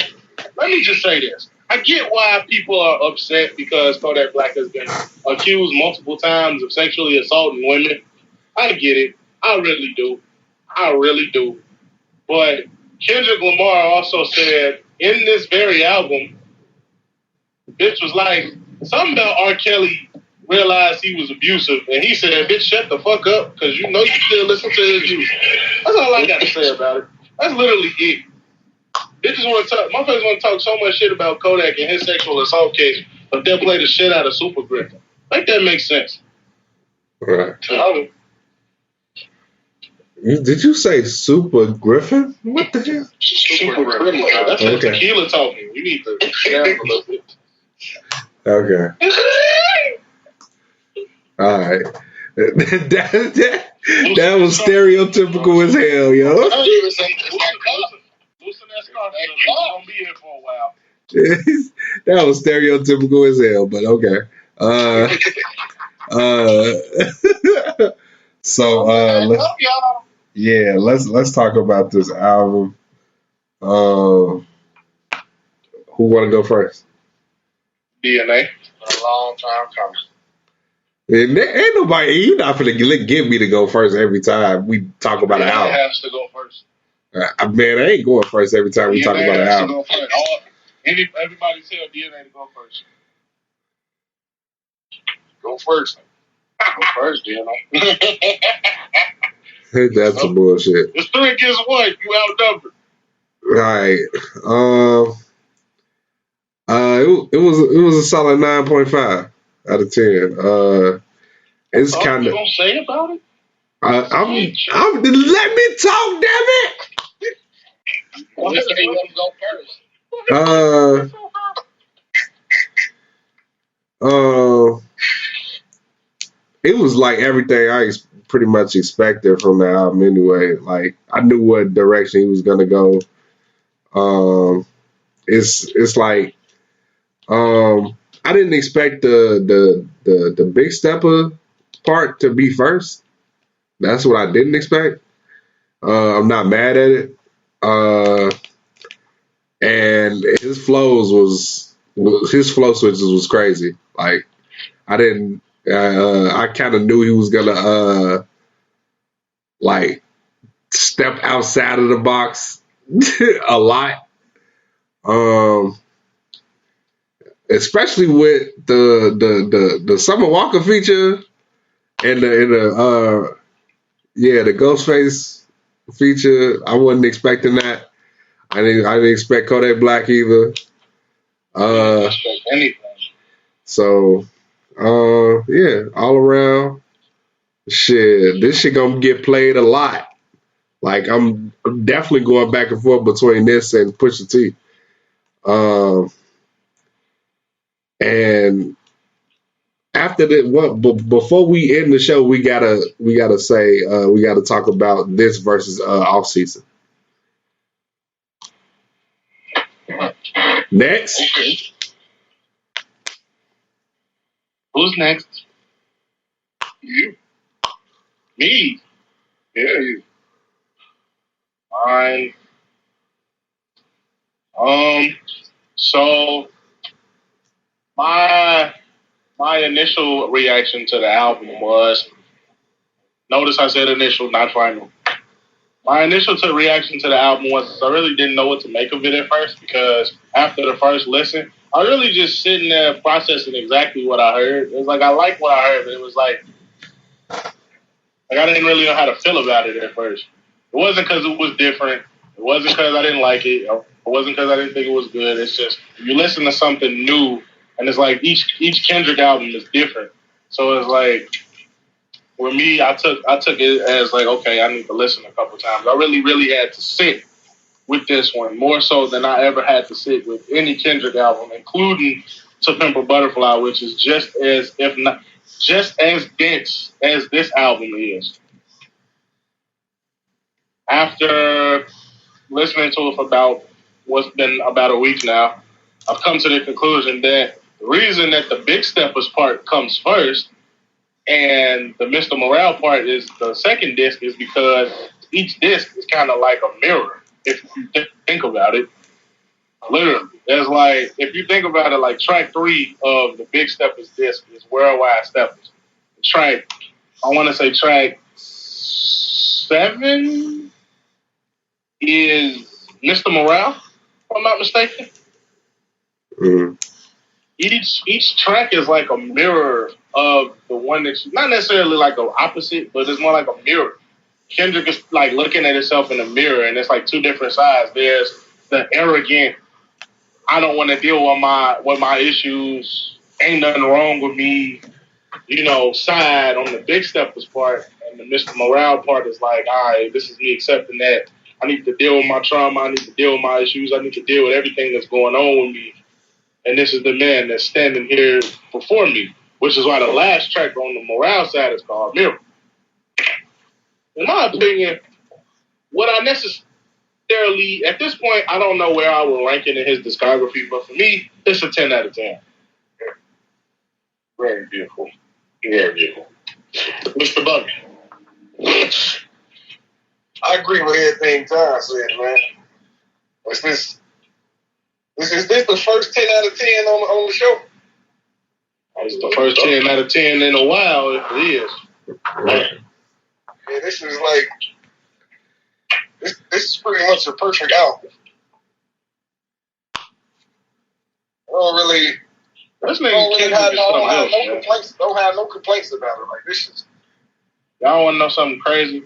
[SPEAKER 4] let me just say this. I get why people are upset because Kodak Black has been accused multiple times of sexually assaulting women. I get it. I really do. But Kendrick Lamar also said in this very album, bitch was like, something about R. Kelly realized he was abusive, and he said, bitch, shut the fuck up, because you know you still listen to his music. That's all I got to say about it. That's literally it. Bitches want to talk, motherfuckers want to talk so much shit about Kodak and his sexual assault case, but they'll play the shit out of Super Griffin. Make that make sense.
[SPEAKER 2] Right. Did you say Super Griffin? What the hell?
[SPEAKER 4] Super Griffin. That's that tequila talking. You need to down a little bit.
[SPEAKER 2] Okay. All right. That was stereotypical as hell, yo.
[SPEAKER 4] Loosen that scarf. You're going to be here for a while.
[SPEAKER 2] That was stereotypical as hell, but okay. So let's talk about this album. Who want to go first?
[SPEAKER 4] DNA.
[SPEAKER 3] A long time coming.
[SPEAKER 2] And ain't nobody. You're not gonna get me to go first every time we talk about an album.
[SPEAKER 4] has to go first.
[SPEAKER 2] Man, I ain't going first every time we talk about an album.
[SPEAKER 4] Everybody tell DNA to go first. Go first. Go first, DNA.
[SPEAKER 2] That's some bullshit.
[SPEAKER 4] It's 3 against 1. You outnumbered.
[SPEAKER 2] Right. It was a solid 9.5 out of 10. It's kind of.
[SPEAKER 4] You gonna say about it?
[SPEAKER 2] Let me talk, damn it.
[SPEAKER 3] Let's say you want to go first.
[SPEAKER 2] It was like everything I pretty much expected from the album anyway. Like I knew what direction he was gonna go. It's like I didn't expect the Big Stepper part to be first. That's what I didn't expect. I'm not mad at it. And his flow switches was crazy. Like I didn't. I kind of knew he was gonna like step outside of the box a lot. Especially with the Summer Walker feature and the Ghostface feature. I wasn't expecting that. I didn't expect Kodak Black either. So all around shit. This shit gonna get played a lot. Like I'm definitely going back and forth between this and Pusha T. And after that, before we end the show, we gotta talk about this versus off season. Next.
[SPEAKER 4] Okay. Who's next?
[SPEAKER 3] You.
[SPEAKER 4] Me.
[SPEAKER 3] Yeah, you.
[SPEAKER 4] Fine. So my initial reaction to the album was, notice I said initial, not final. My initial reaction to the album was I really didn't know what to make of it at first, because after the first listen, I was really just sitting there processing exactly what I heard. It was like I liked what I heard, but it was like I didn't really know how to feel about it at first. It wasn't because it was different. It wasn't because I didn't like it. It wasn't because I didn't think it was good. It's just you listen to something new, and it's like each Kendrick album is different. So it's like with me, I took it as like, okay, I need to listen a couple times. I really had to sit with this one more so than I ever had to sit with any Kendrick album, including To Pimp a Butterfly, which is just as, if not, just as dense as this album is. After listening to it for about what's been about a week now, I've come to the conclusion that the reason that the Big Steppers part comes first and the Mr. Morale part is the second disc is because each disc is kind of like a mirror, if you think about it. Literally. There's like, if you think about it, like track 3 of the Big Steppers disc is Worldwide Steppers. I want to say track 7 is Mr. Morale, if I'm not mistaken.
[SPEAKER 2] Mm-hmm.
[SPEAKER 4] Each track is like a mirror of the one that's not necessarily like an opposite, but it's more like a mirror. Kendrick is like looking at himself in a mirror, and it's like two different sides. There's the arrogant, I don't want to deal with my issues, ain't nothing wrong with me, side on the Big Steppers part, and the Mr. Morale part is like, all right, this is me accepting that I need to deal with my trauma, I need to deal with my issues, I need to deal with everything that's going on with me. And this is the man that's standing here before me, which is why the last track on the Morale side is called Mirror. In my opinion, what I necessarily, at this point, I don't know where I will rank it in his discography, but for me, it's a 10 out of 10.
[SPEAKER 5] Very beautiful. Very beautiful. Mr. Buggin. I agree with everything John said, man. Is this the first 10 out of 10 on the show?
[SPEAKER 4] It's the first 10 out of 10 in a while, if it is.
[SPEAKER 2] Right.
[SPEAKER 5] Yeah, this is like, this is pretty much a perfect album. I don't have no complaints about it. Like, this is.
[SPEAKER 4] Y'all want to know something crazy?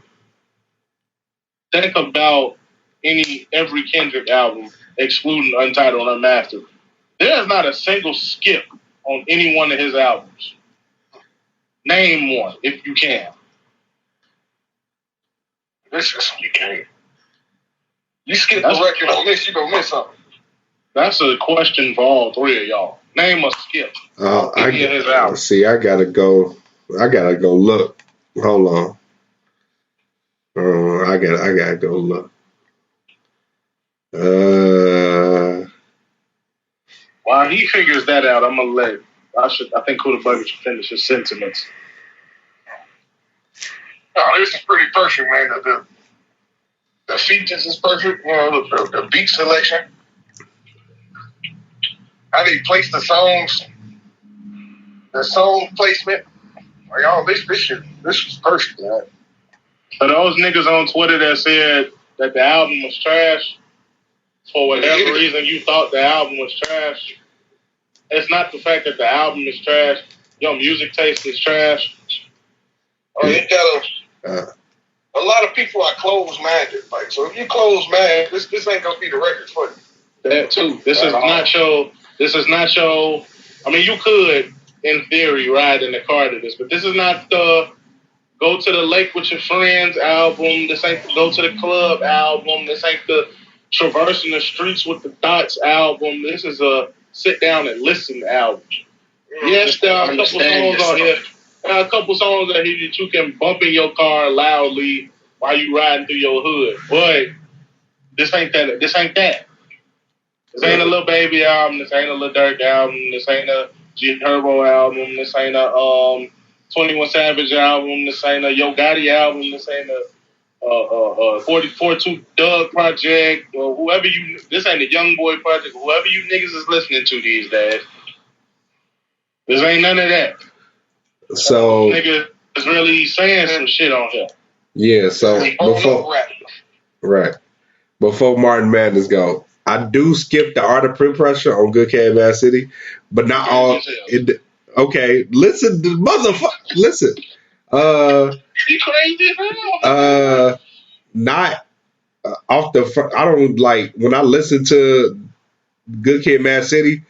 [SPEAKER 4] Think about every Kendrick album, excluding Untitled and Unmastered. There's not a single skip on any one of his albums. Name one, if you can.
[SPEAKER 5] You can't. You skip the record on this, you gonna miss something.
[SPEAKER 4] That's a question for all three of y'all. Name a skip.
[SPEAKER 2] His album. See, I gotta go look. Hold on. I gotta go look.
[SPEAKER 4] While he figures that out, I'm gonna I think Kuda Buggin should finish his sentiments.
[SPEAKER 5] No, this is pretty perfect, man. The features is perfect. The beat selection. How they place the songs. The song placement. Like, this is perfect, man.
[SPEAKER 4] For those niggas on Twitter that said that the album was trash, for whatever reason you thought the album was trash, it's not the fact that the album is trash. Your music taste is trash.
[SPEAKER 5] You gotta. A lot of people are closed-minded. Like, so if you closed-minded, this ain't gonna be the record for you.
[SPEAKER 4] That too. This is not your. I mean, you could, in theory, ride in the car to this, but this is not the go to the lake with your friends album. This ain't the go to the club album. This ain't the traversing the streets with the thoughts album. This is a sit down and listen album. Yes, there are a couple songs on here. There are a couple songs that you can bump in your car loudly while you riding through your hood. But this ain't that. This ain't a Lil Baby album. This ain't a Lil Durk album. This ain't a G Herbo album. This ain't a 21 Savage album. This ain't a Yo Gotti album. This ain't a 44-2 Doug project or whoever you. This ain't a Young Boy project. Whoever you niggas is listening to these days. This ain't none of that.
[SPEAKER 2] So
[SPEAKER 4] nigga is really saying some shit on here.
[SPEAKER 2] Yeah. So before Martin Madness go, I do skip the Art of Print Pressure on Good Kid, Bad City, but not all. Okay, listen, motherfucker, listen.
[SPEAKER 4] You crazy, man?
[SPEAKER 2] not off the. I don't like when I listen to Good Kid, Mad City.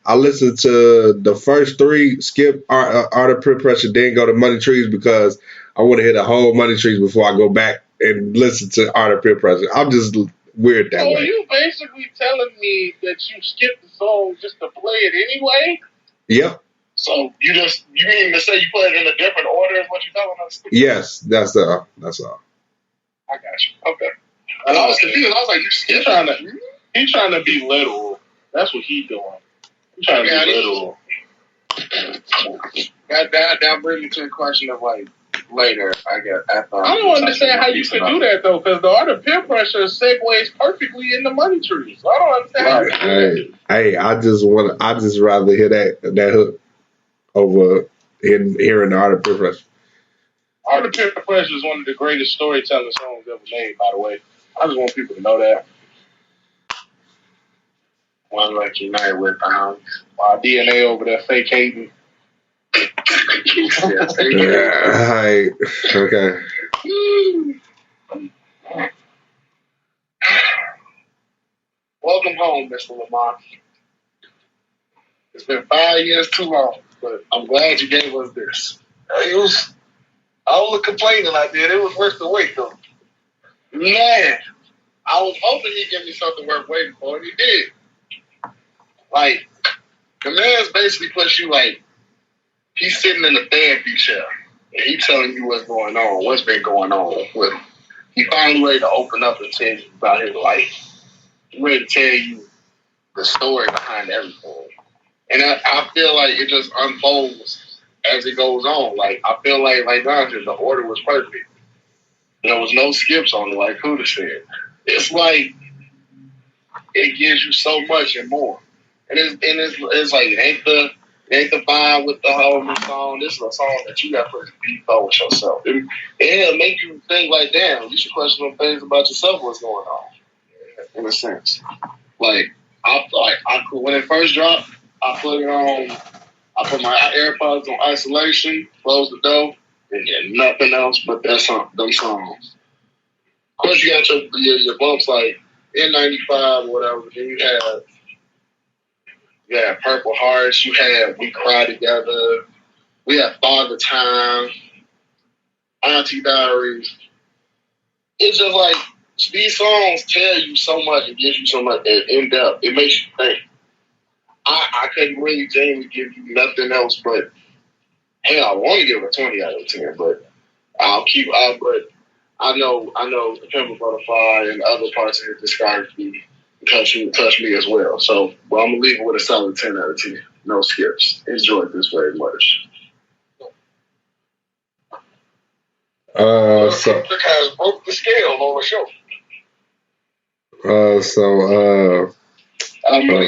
[SPEAKER 2] I listen to the first three, skip Art of Peer Pressure, then go to Money Trees because I want to hear the whole Money Trees before I go back and listen to Art of Peer Pressure. I'm just weird that way.
[SPEAKER 4] So you basically telling me that you skipped the song just to play it anyway?
[SPEAKER 2] Yep.
[SPEAKER 3] So you mean to say you put it in a different order is what you're telling us?
[SPEAKER 2] Yes, that's all.
[SPEAKER 3] I got you. Okay. And I was confused. I was like,
[SPEAKER 4] he's trying to be literal. That's what he's doing. He's trying to be literal.
[SPEAKER 3] That brings me to the question of like later, I guess.
[SPEAKER 4] I don't understand how you could do that though, because the Art of Peer Pressure segues perfectly into Money Trees. So I don't understand how you could do that.
[SPEAKER 2] Hey, I just rather hear that hook over hearing the Art of Peer Pressure.
[SPEAKER 4] Art of Peer Pressure is one of the greatest storytelling songs ever made, by the way. I just want people to know that.
[SPEAKER 3] One like Unite with
[SPEAKER 4] DNA over there fake hating.
[SPEAKER 2] Right. Okay.
[SPEAKER 3] Welcome home, Mr. Lamar. It's been 5 years too long, but I'm glad you gave us this. I was complaining I did. It was worth the wait, though. Man, I was hoping he'd give me something worth waiting for, and he did. Like, the man's basically puts you like, he's sitting in a therapy chair, and he's telling you what's going on, what's been going on with him. He finally ready to open up and tell you about his life. He's ready to tell you the story behind everything. And I feel like it just unfolds as it goes on. Like, I feel like Andre, the order was perfect. There was no skips on it, like Kuda said. It's like, it gives you so much and more. And it's like, it ain't the vibe with the whole new song. This is a song that you got to put in deep thought with yourself. It'll make you think like, damn, you should question some things about yourself, what's going on, in a sense. Like, when it first dropped, I put it on, I put my AirPods on isolation, closed the door, and get nothing else but them songs. Of course, you got your bumps like N95 or whatever, but then you had Purple Hearts, you had We Cry Together, we had Father Time, Auntie Diaries. It's just like, these songs tell you so much and gives you so much in depth. It makes you think. I couldn't really genuinely give you nothing else but, hell, I want to give it a 20 out of 10, but but I know The Pimple Butterfly and other parts of his discography touch me as well. So, I'm going to leave it with a solid 10 out of 10. No skips. Enjoyed this very much. Kendrick has broke the scale on the show.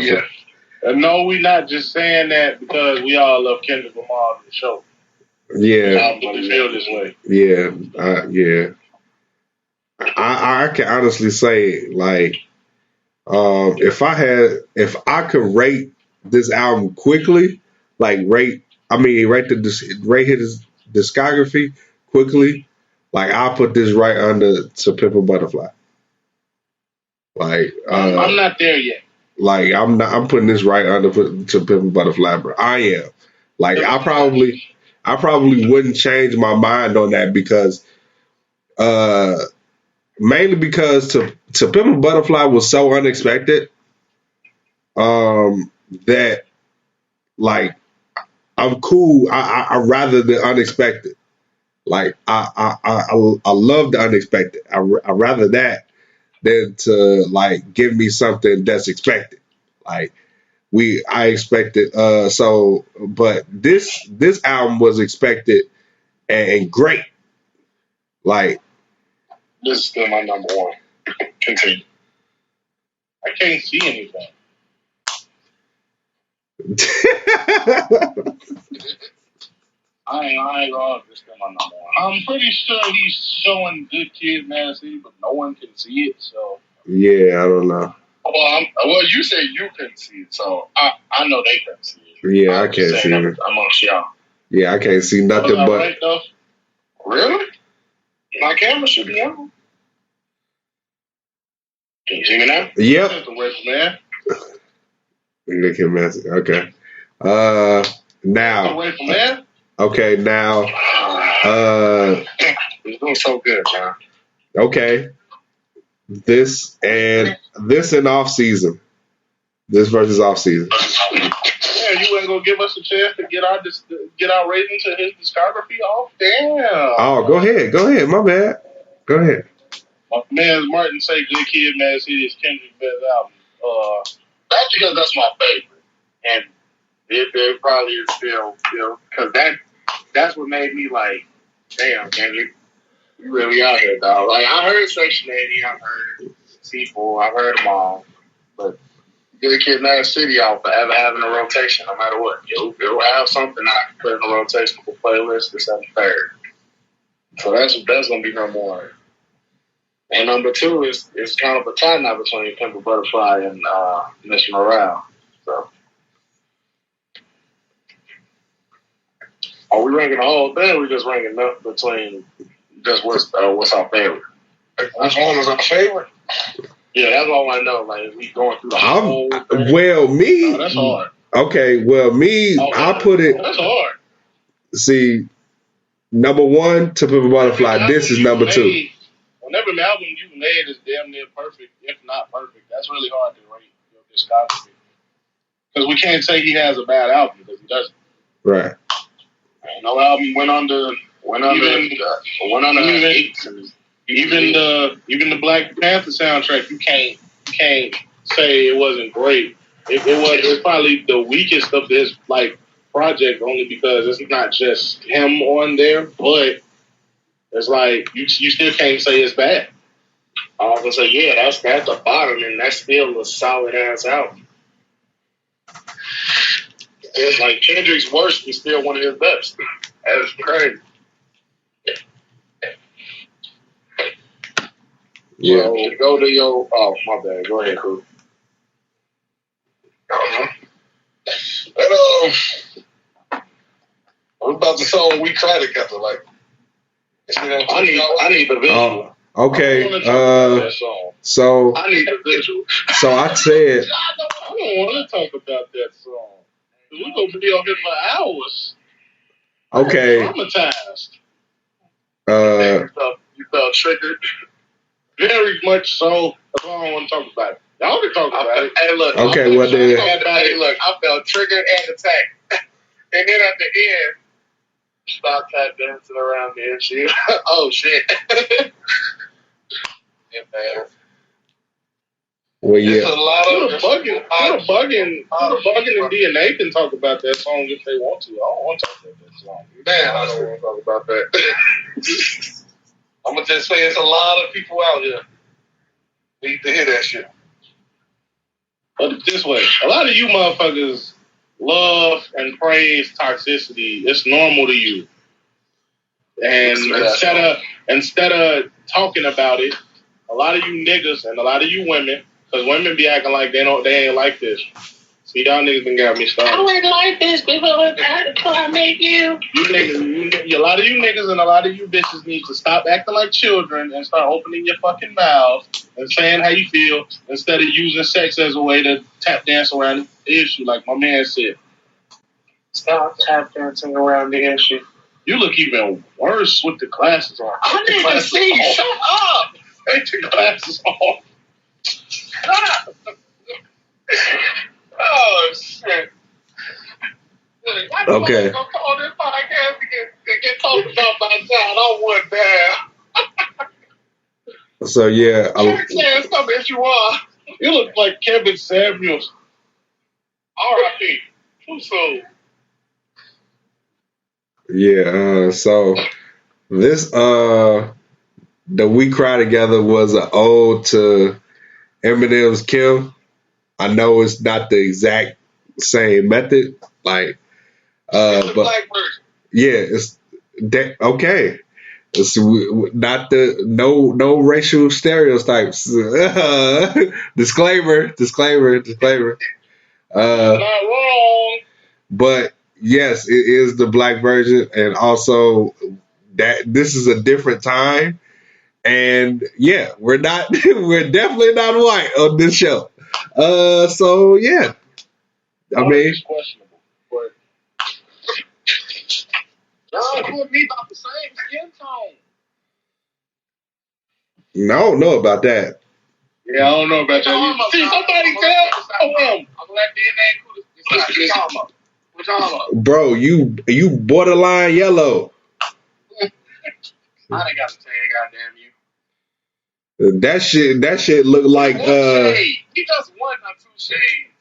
[SPEAKER 4] Yeah. No, we're not just saying that because we all love Kendrick Lamar on the show.
[SPEAKER 2] Yeah.
[SPEAKER 4] We feel this way.
[SPEAKER 2] Yeah. Yeah. I can honestly say, like, if I could rate this album quickly, like rate his discography quickly, like I'll put this right under To Pimp a Butterfly. Like,
[SPEAKER 4] I'm not there yet.
[SPEAKER 2] Like, I'm putting this right under To Pimp a Butterfly, bro. I am. Like, I probably wouldn't change my mind on that because, mainly because To Pimp a Butterfly was so unexpected, that, like, I'm cool. I rather the unexpected. Like, I love the unexpected. I rather that than to, like, give me something that's expected. Like, I expected, but this album was expected and great. Like,
[SPEAKER 3] this is still my number one. Continue.
[SPEAKER 4] I can't see anything. I ain't wrong. This is still my number one. I'm pretty sure he's showing Good Kid, Mad City, but no one can see it, so.
[SPEAKER 2] Yeah, I don't know.
[SPEAKER 3] Well, you said you couldn't see it, so I know they couldn't see it.
[SPEAKER 2] Yeah, I can't see it.
[SPEAKER 3] Amongst y'all.
[SPEAKER 2] Yeah, I can't see nothing but.
[SPEAKER 3] Right, really? My camera should be on. Can you see me now?
[SPEAKER 2] Yep.
[SPEAKER 4] That's the rifle, man.
[SPEAKER 2] Look at message. Okay.
[SPEAKER 4] That's the
[SPEAKER 2] Now.
[SPEAKER 4] rifle, man.
[SPEAKER 2] Okay. Now.
[SPEAKER 3] It's doing so good, man.
[SPEAKER 2] Okay. This and off season. This versus off season.
[SPEAKER 4] Yeah, you wasn't gonna give us a chance to get our rating to his discography off. Damn.
[SPEAKER 2] Oh, go ahead. Go ahead. My bad. Go ahead.
[SPEAKER 4] My man Martin say "Good Kid, Mad City" is Kendrick's best album.
[SPEAKER 3] That's because that's my favorite, and it probably is still, because that's what made me like, damn, Kendrick, you really out here, dog. Like I heard Section 80, I've heard C4, I've heard them all, but Good Kid, Mad City, I'll forever have in a rotation, no matter what. It'll have something I can put in a rotation for playlist that's at the third. So that's gonna be number one. And number two is kind of a tie now between Pimp a Butterfly and Miss Morale. So, are we ranking the whole thing? Or are we just ranking up between just what's our favorite? Which one was our favorite? Yeah, that's all I want to know. Like, is we going through the whole thing?
[SPEAKER 2] Well, me.
[SPEAKER 4] Oh, that's hard.
[SPEAKER 2] Okay. Well, me. I put it.
[SPEAKER 4] That's hard.
[SPEAKER 2] See, number one, To Pimp a Butterfly. This is number two.
[SPEAKER 4] Whenever an album you made is damn near perfect, if not perfect, that's really hard to rate your discography. Because we can't say he has a bad album because he doesn't.
[SPEAKER 2] Right.
[SPEAKER 3] No album went under
[SPEAKER 4] even the Black Panther soundtrack. You can't say it wasn't great. It's probably the weakest of his like project only because it's not just him on there, but. It's like you still can't say it's bad.
[SPEAKER 3] I was gonna say, yeah, that's the bottom, and that's still a solid ass album. It's like Kendrick's worst is still one of his best. That's crazy.
[SPEAKER 2] Yeah.
[SPEAKER 3] So, go to your. Oh, my bad. Go ahead, Kuda.
[SPEAKER 5] What about the song "We Cry Together"? Like,
[SPEAKER 3] I need the visual.
[SPEAKER 2] Okay. So
[SPEAKER 3] I need the visual.
[SPEAKER 2] So I said.
[SPEAKER 4] I don't want to talk about that song. We're gonna be on here for hours.
[SPEAKER 2] Okay.
[SPEAKER 4] Traumatized.
[SPEAKER 3] You felt triggered.
[SPEAKER 4] Very much so. That's why I don't want to talk about it. Y'all can talk about it.
[SPEAKER 3] Hey, look.
[SPEAKER 2] Okay, what then?
[SPEAKER 3] Hey, look. I felt triggered and attacked, and then at the end. Stop tap dancing around me and shit. Oh shit. Yeah, man.
[SPEAKER 2] Well, yeah.
[SPEAKER 3] There's a lot of
[SPEAKER 4] Kuda Buggin and DNA can talk about that song if they want to. I don't want to talk about that song.
[SPEAKER 3] Man, I don't want to talk about that. I'm gonna just say it's a lot of people out here need to hear that shit.
[SPEAKER 4] Put it this way: a lot of you motherfuckers love and praise toxicity. It's normal to you. And instead of talking about it, a lot of you niggas and a lot of you women, because women be acting like they ain't like this. See, y'all niggas been got me started.
[SPEAKER 3] I wouldn't like this before I make you.
[SPEAKER 4] You niggas, a lot of you niggas and a lot of you bitches need to stop acting like children and start opening your fucking mouth and saying how you feel instead of using sex as a way to tap dance around the issue, like my man said.
[SPEAKER 3] Stop tap dancing around the issue.
[SPEAKER 4] You look even worse with the glasses on.
[SPEAKER 3] I need to see. Shut up.
[SPEAKER 4] Take the glasses off.
[SPEAKER 3] Shut up. Oh shit.
[SPEAKER 2] Okay.
[SPEAKER 3] I'm on this podcast to get talked about by time. I want that.
[SPEAKER 2] So yeah.
[SPEAKER 3] Saying something if you are.
[SPEAKER 4] You look like Kevin Samuels.
[SPEAKER 3] R.I.P. Too soon.
[SPEAKER 2] Yeah. So this the We Cry Together was an ode to Eminem's Kim. I know it's not the exact same method, like, but
[SPEAKER 3] black version.
[SPEAKER 2] Yeah, it's okay. It's not no racial stereotypes. Disclaimer.
[SPEAKER 4] Not wrong.
[SPEAKER 2] But yes, it is the black version, and also that this is a different time, And yeah, we're definitely not white on this show. So yeah, I mean,
[SPEAKER 4] it's questionable, but
[SPEAKER 5] Y'all with me about the same skin tone.
[SPEAKER 2] I don't know about that.
[SPEAKER 4] yeah, I don't know about that. See, somebody tell him.
[SPEAKER 5] I'm gonna let DNA Kuda decide. What you talking about? What you talking about?
[SPEAKER 2] Bro, you borderline yellow.
[SPEAKER 5] I ain't got to tell you, goddamn you.
[SPEAKER 2] That shit look like
[SPEAKER 5] One shade. He just one or two shades.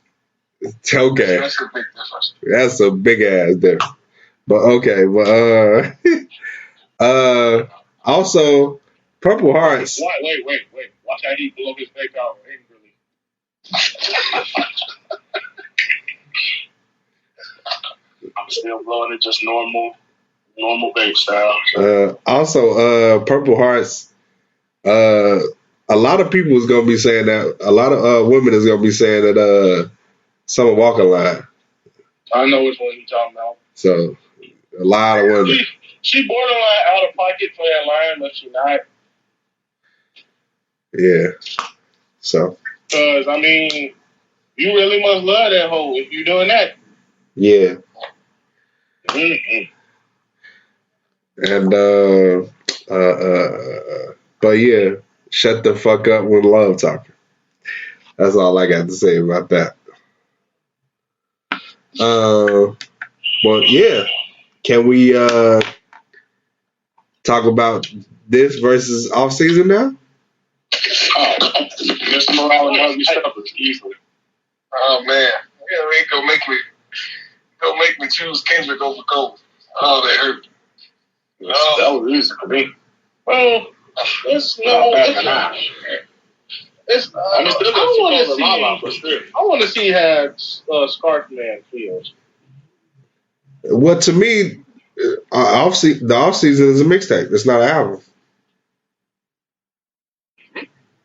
[SPEAKER 2] okay.
[SPEAKER 5] That's a big difference.
[SPEAKER 2] That's a big ass difference. But okay, also Purple Hearts.
[SPEAKER 4] Wait. Watch how he blow his back out angrily.
[SPEAKER 5] I'm still blowing it just normal vape style.
[SPEAKER 2] Also, Purple Hearts. A lot of people is gonna be saying that. A lot of women is gonna be saying that. Summer Walker line.
[SPEAKER 4] I know which one you're talking about.
[SPEAKER 2] So a lot of women.
[SPEAKER 4] She borderline out of pocket for that line, but she not.
[SPEAKER 2] Yeah. So.
[SPEAKER 4] Because I mean, you really must love that hoe if you're doing that.
[SPEAKER 2] Yeah.
[SPEAKER 4] Mm-hmm.
[SPEAKER 2] And but yeah, shut the fuck up when love talking. That's all I got to say about that. But yeah, can we talk about this versus off season now?
[SPEAKER 5] Mr. Morale and Huggy Steppers easily. Oh man, yeah, they go make me choose Kendrick over Cole. Oh, that hurt. That was easy for me.
[SPEAKER 4] Well, it's no. It's I want to see how Scarf Man feels.
[SPEAKER 2] Well, to me, the off season is a mixtape. It's not an album.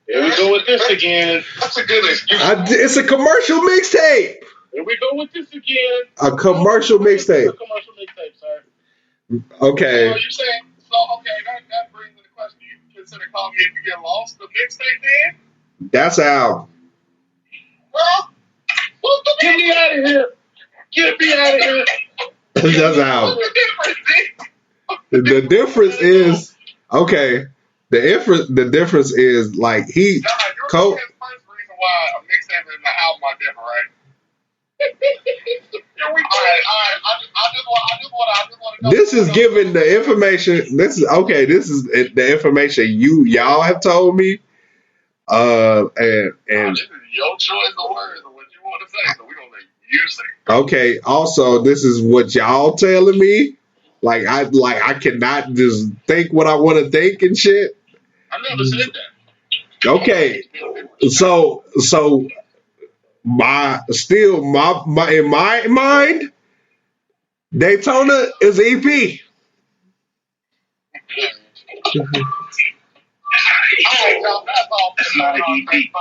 [SPEAKER 4] Here we go with this again.
[SPEAKER 5] That's a good excuse.
[SPEAKER 2] It's a commercial mixtape.
[SPEAKER 4] Here we go with this again.
[SPEAKER 2] A commercial mixtape.
[SPEAKER 4] A commercial mixtape, sir.
[SPEAKER 2] Okay.
[SPEAKER 5] So you saying that brings me the question: do you consider Call Me If You Get Lost the mixtape then?
[SPEAKER 2] That's an album.
[SPEAKER 5] Well,
[SPEAKER 4] Get me out of here. Get me out of here.
[SPEAKER 2] That's an album. The difference is okay. The difference is like
[SPEAKER 5] Cole. First reason why a mixtape and an album are different, right? All right. I just want to know.
[SPEAKER 2] This is giving the information. This is okay. This is the information y'all have told me. And
[SPEAKER 5] this is your choice of words or what you want to say, so we're gonna let you say.
[SPEAKER 2] Okay. Also, this is what y'all telling me. Like I cannot just think what I want to think and shit.
[SPEAKER 4] I never said that.
[SPEAKER 2] Okay. So my in my mind, Daytona is an EP.
[SPEAKER 5] That's not an EP.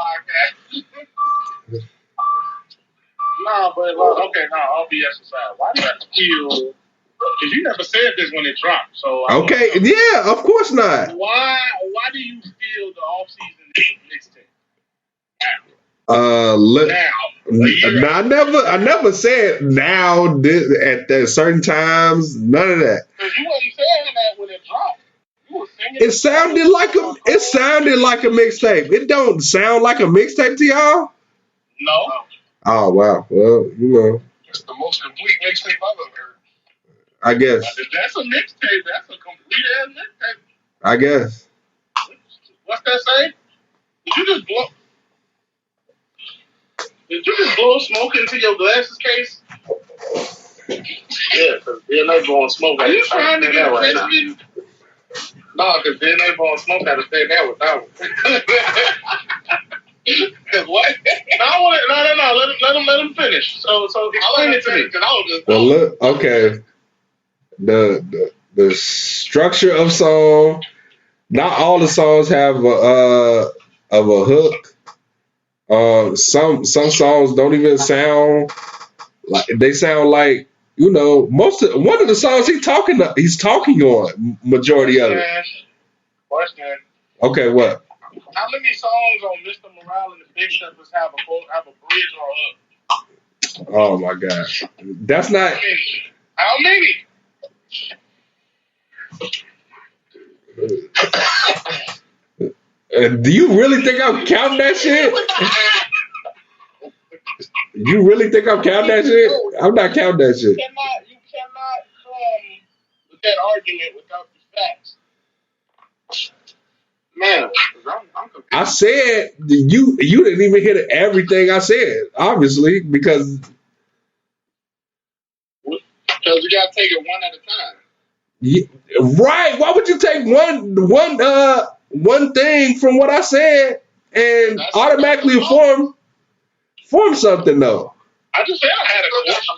[SPEAKER 4] Nah, but okay, I'll be aside. Why do I feel? Because you never said this when it dropped, so
[SPEAKER 2] okay, yeah, of course not.
[SPEAKER 4] Why do you feel the off season is a mixtape?
[SPEAKER 2] I never said now at certain times. None of that.
[SPEAKER 4] Because you wasn't saying that when it dropped. You were singing.
[SPEAKER 2] It sounded like a mixtape. It don't sound like a mixtape to y'all.
[SPEAKER 4] No.
[SPEAKER 2] Oh wow. Well, you know.
[SPEAKER 5] It's the most complete mixtape I've ever heard.
[SPEAKER 2] I guess.
[SPEAKER 4] If that's a mixtape, that's a complete ass mixtape.
[SPEAKER 2] I guess.
[SPEAKER 4] What's that say? Did you just blow smoke into your glasses case?
[SPEAKER 5] Yeah, because DNA blowing smoke.
[SPEAKER 4] Are you trying to get
[SPEAKER 5] right
[SPEAKER 4] Christian?
[SPEAKER 5] No, because DNA blowing smoke had to stay there with that one. Because what?
[SPEAKER 4] No. Let him finish. So explain it to me.
[SPEAKER 2] Well, look. Okay. The structure of song. Not all the songs have a hook. Some songs don't even sound like they sound like one of the songs he's talking on majority of it.
[SPEAKER 4] Question.
[SPEAKER 2] Okay, what?
[SPEAKER 4] How many songs on Mr. Morale and the Big Steppers have a bridge or a hook?
[SPEAKER 2] Oh my God, that's not.
[SPEAKER 4] How many?
[SPEAKER 2] Do you really think I'm counting that shit? You really think I'm counting that shit? I'm not counting that shit.
[SPEAKER 4] You cannot come with that argument without the facts.
[SPEAKER 5] Man, I'm confused.
[SPEAKER 2] I said you didn't even hear everything I said, obviously, because
[SPEAKER 5] You gotta take it one at a time.
[SPEAKER 2] right. Why would you take one thing from what I said and automatically form something though?
[SPEAKER 4] I just said I had a question.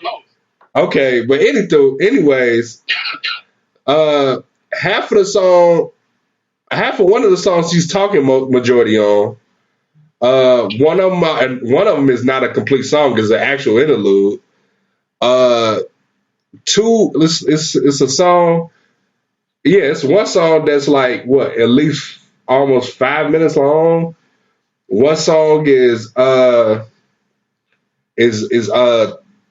[SPEAKER 2] Okay, but anyways, half of one of the songs he's talking majority on. One of them is not a complete song; it's an actual interlude. Two, it's a song. Yeah, it's one song that's like what, at least almost 5 minutes long. One song is 3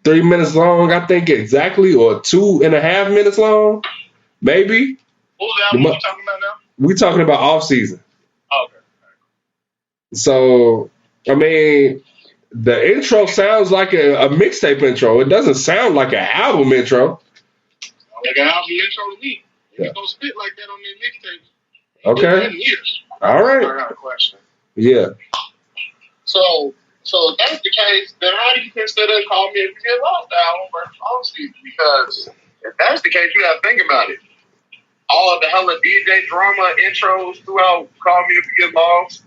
[SPEAKER 2] minutes long, I think exactly, or 2.5 minutes long, maybe.
[SPEAKER 4] What was the album you talking about now?
[SPEAKER 2] We talking about Off Season.
[SPEAKER 4] Oh, okay.
[SPEAKER 2] So I mean, the intro sounds like a mixtape intro. It doesn't sound like an album intro.
[SPEAKER 4] Like an album intro to me.
[SPEAKER 2] Yeah.
[SPEAKER 4] You don't spit like that on their mixtape.
[SPEAKER 2] Okay. All right.
[SPEAKER 5] I got a question.
[SPEAKER 2] Yeah.
[SPEAKER 5] So if that's the case, then how do you consider Call Me If You Get Lost the album versus Off Season? Because if that's the case, you gotta think about it. All of the hella DJ drama intros throughout Call Me If You Get Lost,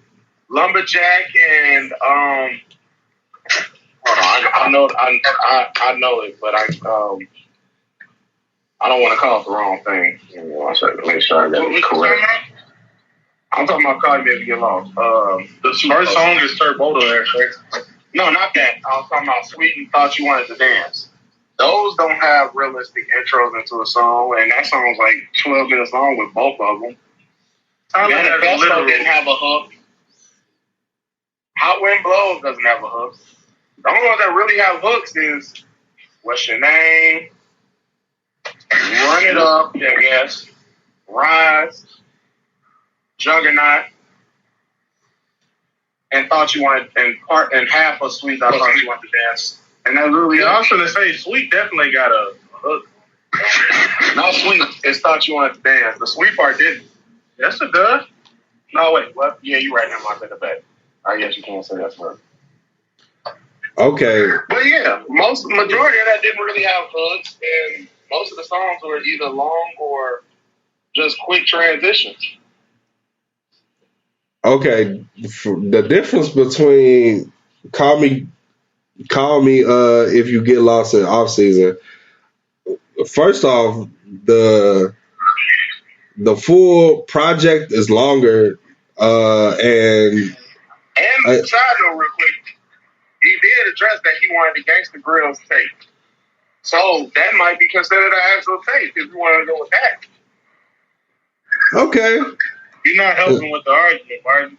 [SPEAKER 5] Lumberjack, and hold on, I know it, but I don't want to call it the wrong thing. Give me 1 second, make sure I got it correct. I'm talking about Call Me If You Get Lost.
[SPEAKER 4] The first song is Turbo there, right?
[SPEAKER 5] No, not that. I was talking about Sweet and Thought You Wanted to Dance. Those don't have realistic intros into a song, and that song's like 12 minutes long with both of them. Manifesto didn't have a hook. Hot Wind Blows doesn't have a hook. The only ones that really have hooks is What's Your Name? Run It Up, I guess. Rise. Juggernaut. And Thought You Wanted, and half of Sweet, I Thought You Wanted to Dance. And that really,
[SPEAKER 4] I was going to say, Sweet definitely got a hook.
[SPEAKER 5] Not Sweet, it's Thought You Wanted to Dance. The Sweet part didn't.
[SPEAKER 4] Yes, it does.
[SPEAKER 5] No, wait, what? Yeah, you're right. Never mind, take it back. I guess you can't say that's right.
[SPEAKER 2] Okay.
[SPEAKER 5] But yeah, majority of that didn't really have hooks, and most of the songs were either long or just quick transitions.
[SPEAKER 2] Okay. The difference between Call Me If You Get Lost in Off Season. First off, the full project is longer, and
[SPEAKER 5] side note, real quick, he did address that he wanted the Gangsta Grillz tape, so that might be considered an actual tape if you want to go with that.
[SPEAKER 2] okay.
[SPEAKER 4] You're not helping with the argument, Martin.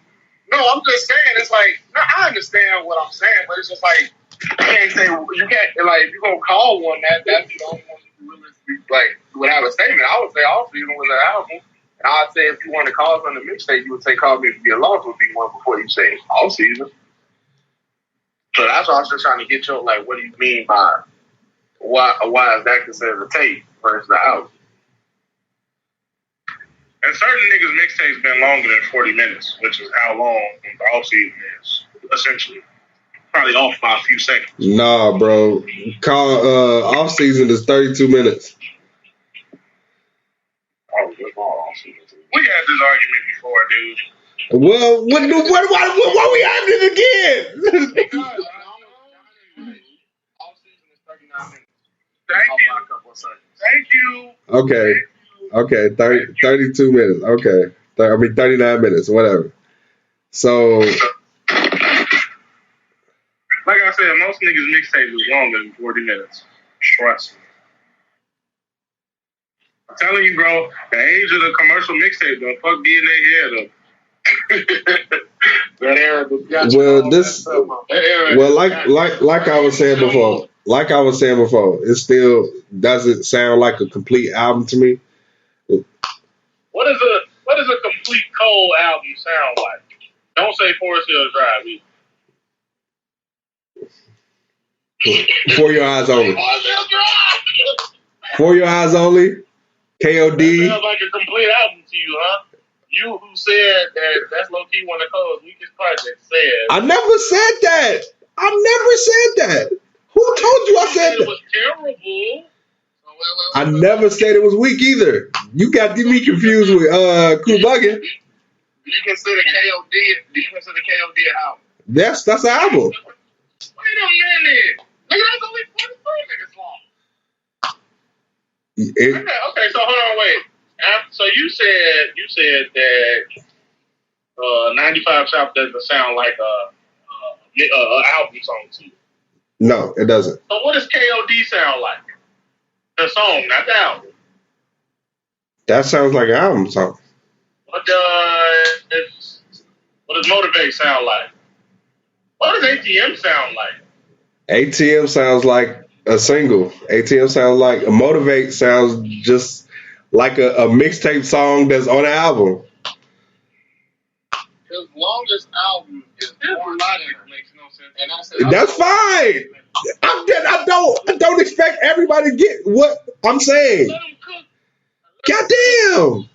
[SPEAKER 5] No, I'm just saying, it's like, no, I understand what I'm saying, but it's just like, you can't say, you can't, like, if you're going to call one that's the only one you really, like, would have a statement. I would say Off Season was an album, and I'd say if you want to call something a mixtape, you would say Call Me If You Get Lost would be one before you say Off Season. So that's why I was just trying to get you, like, what do you mean by, why is that considered a tape versus the album?
[SPEAKER 4] And certain niggas' mixtapes been longer than 40 minutes, which is how long the Off Season is, essentially. Probably off by a few seconds.
[SPEAKER 2] Nah, bro. Off Season is 32 minutes.
[SPEAKER 4] Oh, what's wrong Off Season? We had this argument before, dude.
[SPEAKER 2] Well, why we having it again?
[SPEAKER 5] Off Season is 39 minutes.
[SPEAKER 4] Thank you.
[SPEAKER 2] Okay, 32 minutes. Okay. 39 minutes, whatever. So,
[SPEAKER 4] like I said, most niggas' mixtapes is longer than 40 minutes. Trust me. I'm telling you, bro, the age of the commercial mixtape done fuck DNA head up.
[SPEAKER 5] That era got
[SPEAKER 2] well, this, well, like I was saying before, it still doesn't sound like a complete album to me.
[SPEAKER 4] What does a complete Cole album sound like? Don't say Forest Hill Drive either.
[SPEAKER 2] For Your Eyes Only. For Your Eyes Only. KOD.
[SPEAKER 4] Sounds like a complete album to you, huh? You who said that's low key one of Cole's weakest projects said.
[SPEAKER 2] I never said that. Who told you I said that?
[SPEAKER 4] It was terrible.
[SPEAKER 2] I never said it was weak either. You got me confused with Kuda Buggin.
[SPEAKER 5] Do you consider KOD? Do you consider KOD an album?
[SPEAKER 2] That's an album.
[SPEAKER 5] Wait a minute. Nigga, that's only 43 minutes long.
[SPEAKER 4] Okay, so hold on, wait. So you said that 95 South doesn't sound like a album song to you.
[SPEAKER 2] No, it doesn't.
[SPEAKER 4] So what does KOD sound like? The song, not the album.
[SPEAKER 2] That sounds like an album song.
[SPEAKER 4] What does Motivate sound like? What does ATM sound like?
[SPEAKER 2] ATM sounds like a single. ATM sounds like Motivate sounds just like a mixtape song that's on an album.
[SPEAKER 5] His longest album is Born
[SPEAKER 4] Logic
[SPEAKER 5] Sinner.
[SPEAKER 4] makes no sense.
[SPEAKER 5] And I said,
[SPEAKER 2] That's fine. I don't expect everybody to get what I'm saying.
[SPEAKER 4] Let him cook.
[SPEAKER 2] Goddamn.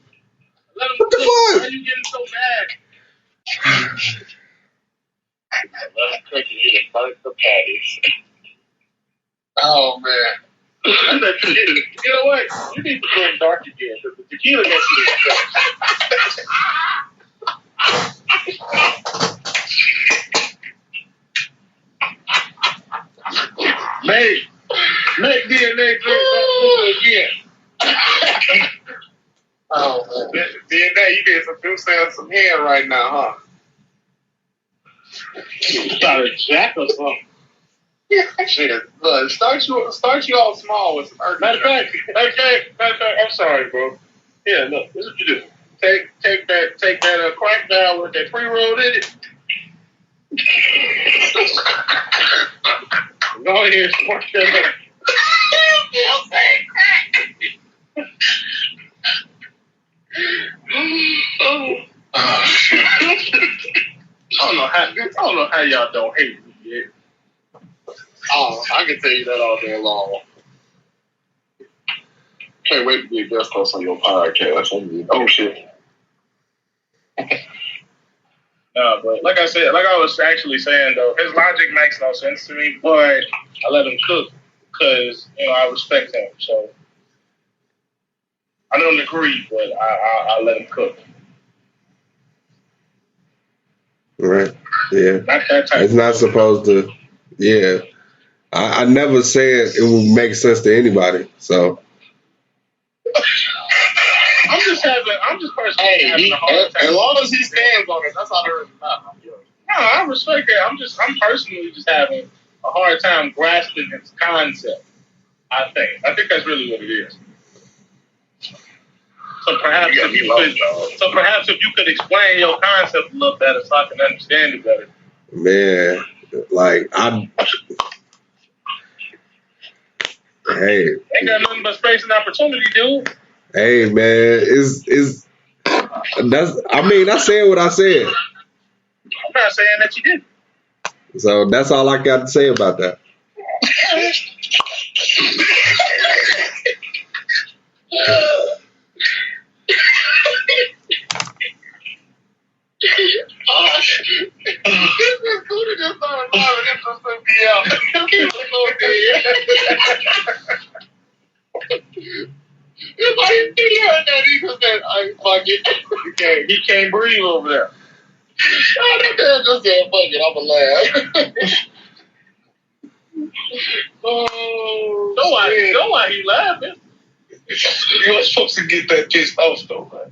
[SPEAKER 4] Let him
[SPEAKER 2] What the
[SPEAKER 4] cook.
[SPEAKER 2] fuck?
[SPEAKER 4] Why are you getting so mad? Let him cook and eat and burn the patties.
[SPEAKER 5] oh man.
[SPEAKER 4] You know what? You need to go dark again because the tequila makes you Make DNA drink again.
[SPEAKER 5] Oh man. DNA, you get some new sound, some hair right now, huh?
[SPEAKER 4] You got a jack or something.
[SPEAKER 5] Shit. Look, start you off small with some earth.
[SPEAKER 4] Matter of fact, I'm sorry, bro. Yeah, look, this is what you do. Take that crack valve with that pre-roll in it. Go ahead and spark that up. I don't know how y'all don't hate me yet.
[SPEAKER 5] Oh, I can tell you that all day long. Can't wait to be a guest host on your podcast. Oh shit.
[SPEAKER 4] No, but like I was actually saying though, his logic makes no sense to me. But I let him cook because I respect him. So I don't agree, but I let him cook.
[SPEAKER 2] Right. Yeah.
[SPEAKER 4] Not that type.
[SPEAKER 2] It's not supposed to. Yeah. I never said it would make sense to anybody. So.
[SPEAKER 4] I'm just personally having a hard time.
[SPEAKER 5] As long as he stands on it, that's all there is about it.
[SPEAKER 4] No, I respect that. I'm personally just having a hard time grasping its concept. I think that's really what it is. So perhaps if you could explain your concept a little better, so I can understand it better.
[SPEAKER 2] Man, like hey,
[SPEAKER 4] ain't got nothing but space and opportunity, dude.
[SPEAKER 2] Hey man, I said what I said.
[SPEAKER 4] I'm not saying that you didn't.
[SPEAKER 2] So that's all I got to say about that.
[SPEAKER 4] He can't breathe over there.
[SPEAKER 5] Oh, that girl just said, fuck it, I'ma laugh. Oh,
[SPEAKER 4] know why he laughing.
[SPEAKER 5] You were supposed to get that pissed off, though, man.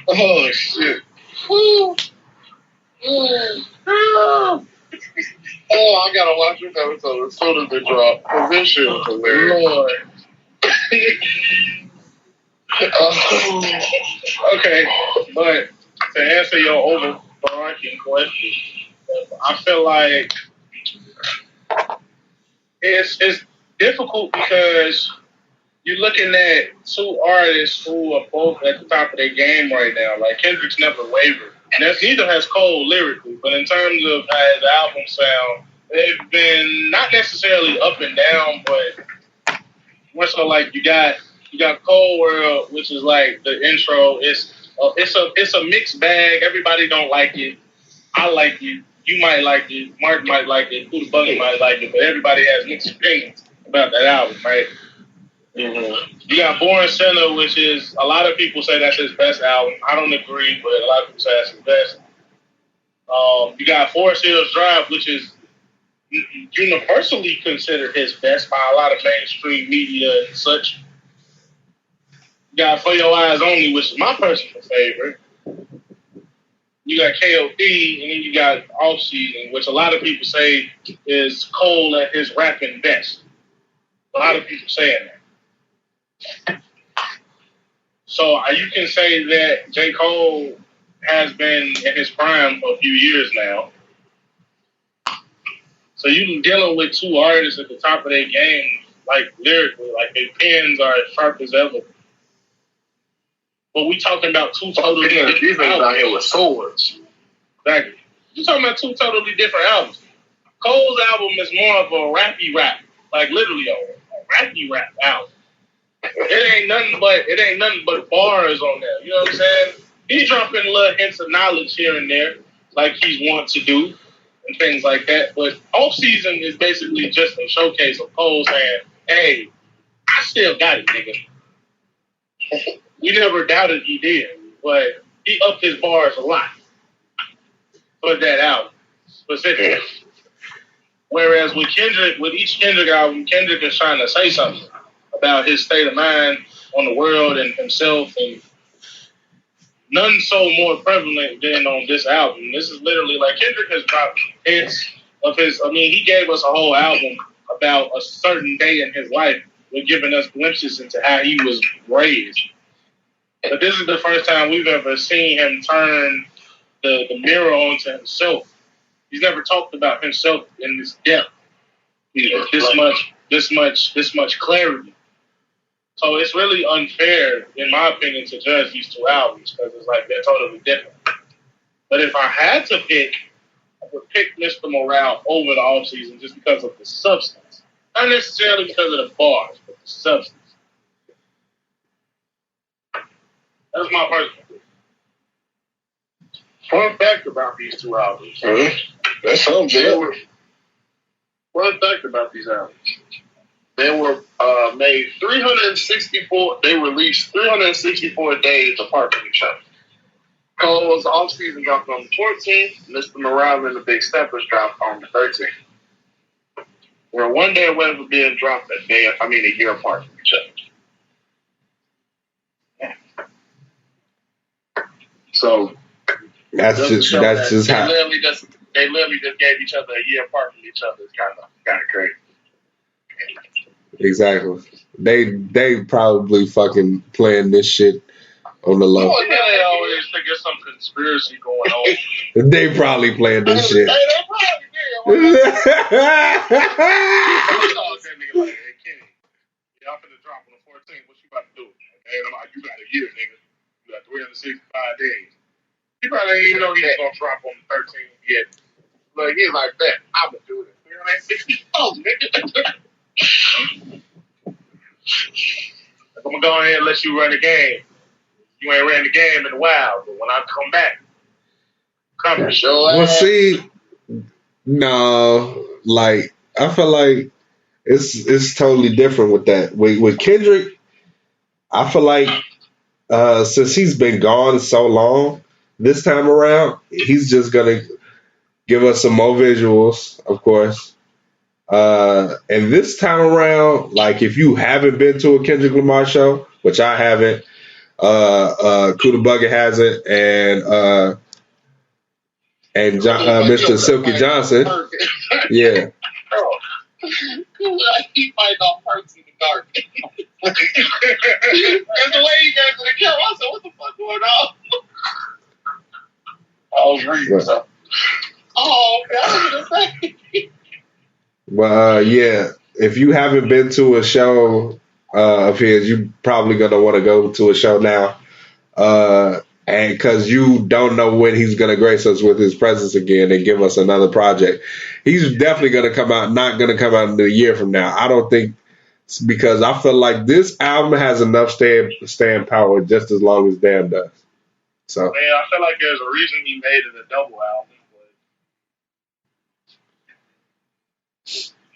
[SPEAKER 5] Oh, shit. Oh, I gotta watch this episode as soon as it drops. Cause this shit was hilarious.
[SPEAKER 4] Lord. Okay, but to answer your overarching question, I feel like it's difficult because you're looking at two artists who are both at the top of their game right now. Like Kendrick's never wavered. Neither has Cole lyrically, but in terms of how his albums sound, they've been not necessarily up and down, but more so like you got Cold World, which is like the intro. It's a mixed bag. Everybody don't like it. I like it. You might like it. Mark might like it. Kuda Buggin might like it. But everybody has mixed opinions about that album, right? Mm-hmm. You got Born Sinner, which is a lot of people say that's his best album. I don't agree, but a lot of people say that's his best. You got Forest Hills Drive, which is universally considered his best by a lot of mainstream media and such. You got For Your Eyes Only, which is my personal favorite. You got KOD, and then you got Off Season, which a lot of people say is Cole at his rapping best. A lot of people saying that. So you can say that J. Cole has been in his prime for a few years now. So you're dealing with two artists at the top of their game, like lyrically, like their pens are as sharp as ever. But we talking about two totally different albums. Out here with swords. Exactly. You're talking about two totally different albums. Cole's album is more of a rappy rap, like literally a rappy rap album. It ain't nothing but bars on there. You know what I'm saying? He's dropping little hints of knowledge here and there, like he's want to do, and things like that. But Off Season is basically just a showcase of Cole saying, "Hey, I still got it, nigga." We never doubted he did, but he upped his bars a lot for that album specifically. Whereas with Kendrick, with each Kendrick album, Kendrick is trying to say something about his state of mind on the world and himself, and none so more prevalent than on this album. This is literally like Kendrick has dropped hits of his. I mean, he gave us a whole album about a certain day in his life, with giving us glimpses into how he was raised. But this is the first time we've ever seen him turn the mirror onto himself. He's never talked about himself in this depth, this much clarity. So it's really unfair, in my opinion, to judge these two albums because it's like they're totally different. But if I had to pick, I would pick Mr. Morale over the Off Season just because of the substance, not necessarily because of the bars, but the substance. That's my personal opinion. Fun fact about these two albums.
[SPEAKER 5] Mm-hmm. That's something.
[SPEAKER 4] Fun fact about these albums.
[SPEAKER 5] They were made 364. They released 364 days apart from each other. Cole's Off Season dropped on the 14th. Mr. Morale and the Big Steppers dropped on the 13th. We're one day away from being dropped a year apart from each other. So
[SPEAKER 2] that's just how
[SPEAKER 5] they literally just gave each other a year apart from each other. It's kind of crazy.
[SPEAKER 2] Exactly. They probably fucking playing this shit on the low.
[SPEAKER 4] Oh, yeah, they always think there's some conspiracy going on.
[SPEAKER 2] They probably playing this shit.
[SPEAKER 4] Hey, they probably did. Y'all finna drop on the 14th. What you about to do? Hey, you got a year, nigga. You got 365 days. He probably didn't even know he was gonna drop on the 13th yet.
[SPEAKER 5] But he's like that. I'm gonna do it. 364, nigga.
[SPEAKER 4] I'm gonna go ahead and let you run the game. You ain't ran the game in a while, but when I come back, come show
[SPEAKER 2] well, see, no, like I feel like it's totally different with that. With Kendrick, I feel like since he's been gone so long, this time around he's just gonna give us some more visuals, of course. And this time around, like if you haven't been to a Kendrick Lamar show, which I haven't, Kuda Buggin hasn't, and Mr. Silky Johnson. Yeah.
[SPEAKER 5] He fighting off perks in the dark. That's the way he got to the camera. I said, what the fuck going on? I was reading stuff. Oh, okay. I was going to say.
[SPEAKER 2] But yeah, if you haven't been to a show of his, you probably gonna want to go to a show now, and because you don't know when he's gonna grace us with his presence again and give us another project. He's definitely gonna come out, not gonna come out in a year from now. I don't think, because I feel like this album has enough staying power just as long as Dan does. So
[SPEAKER 4] man, I feel like there's a reason he made it a double album.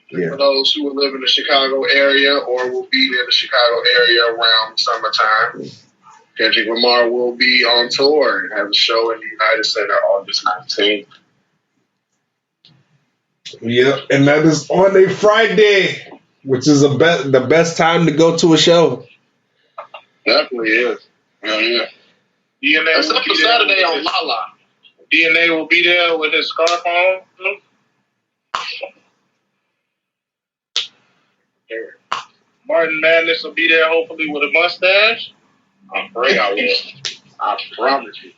[SPEAKER 2] Yeah.
[SPEAKER 5] For those who will live in the Chicago area or will be near the Chicago area around summertime, Kendrick Lamar will be on tour and have a show in the United Center August 19th.
[SPEAKER 2] Yep, and that is on a Friday, which is the best time to go to a show.
[SPEAKER 5] Definitely is. Yeah.
[SPEAKER 4] DNA
[SPEAKER 5] Except for Saturday on Lala.
[SPEAKER 4] DNA will be there with his scarf on. Martin Madness will be there hopefully with a mustache.
[SPEAKER 5] I'm afraid I will. I promise you.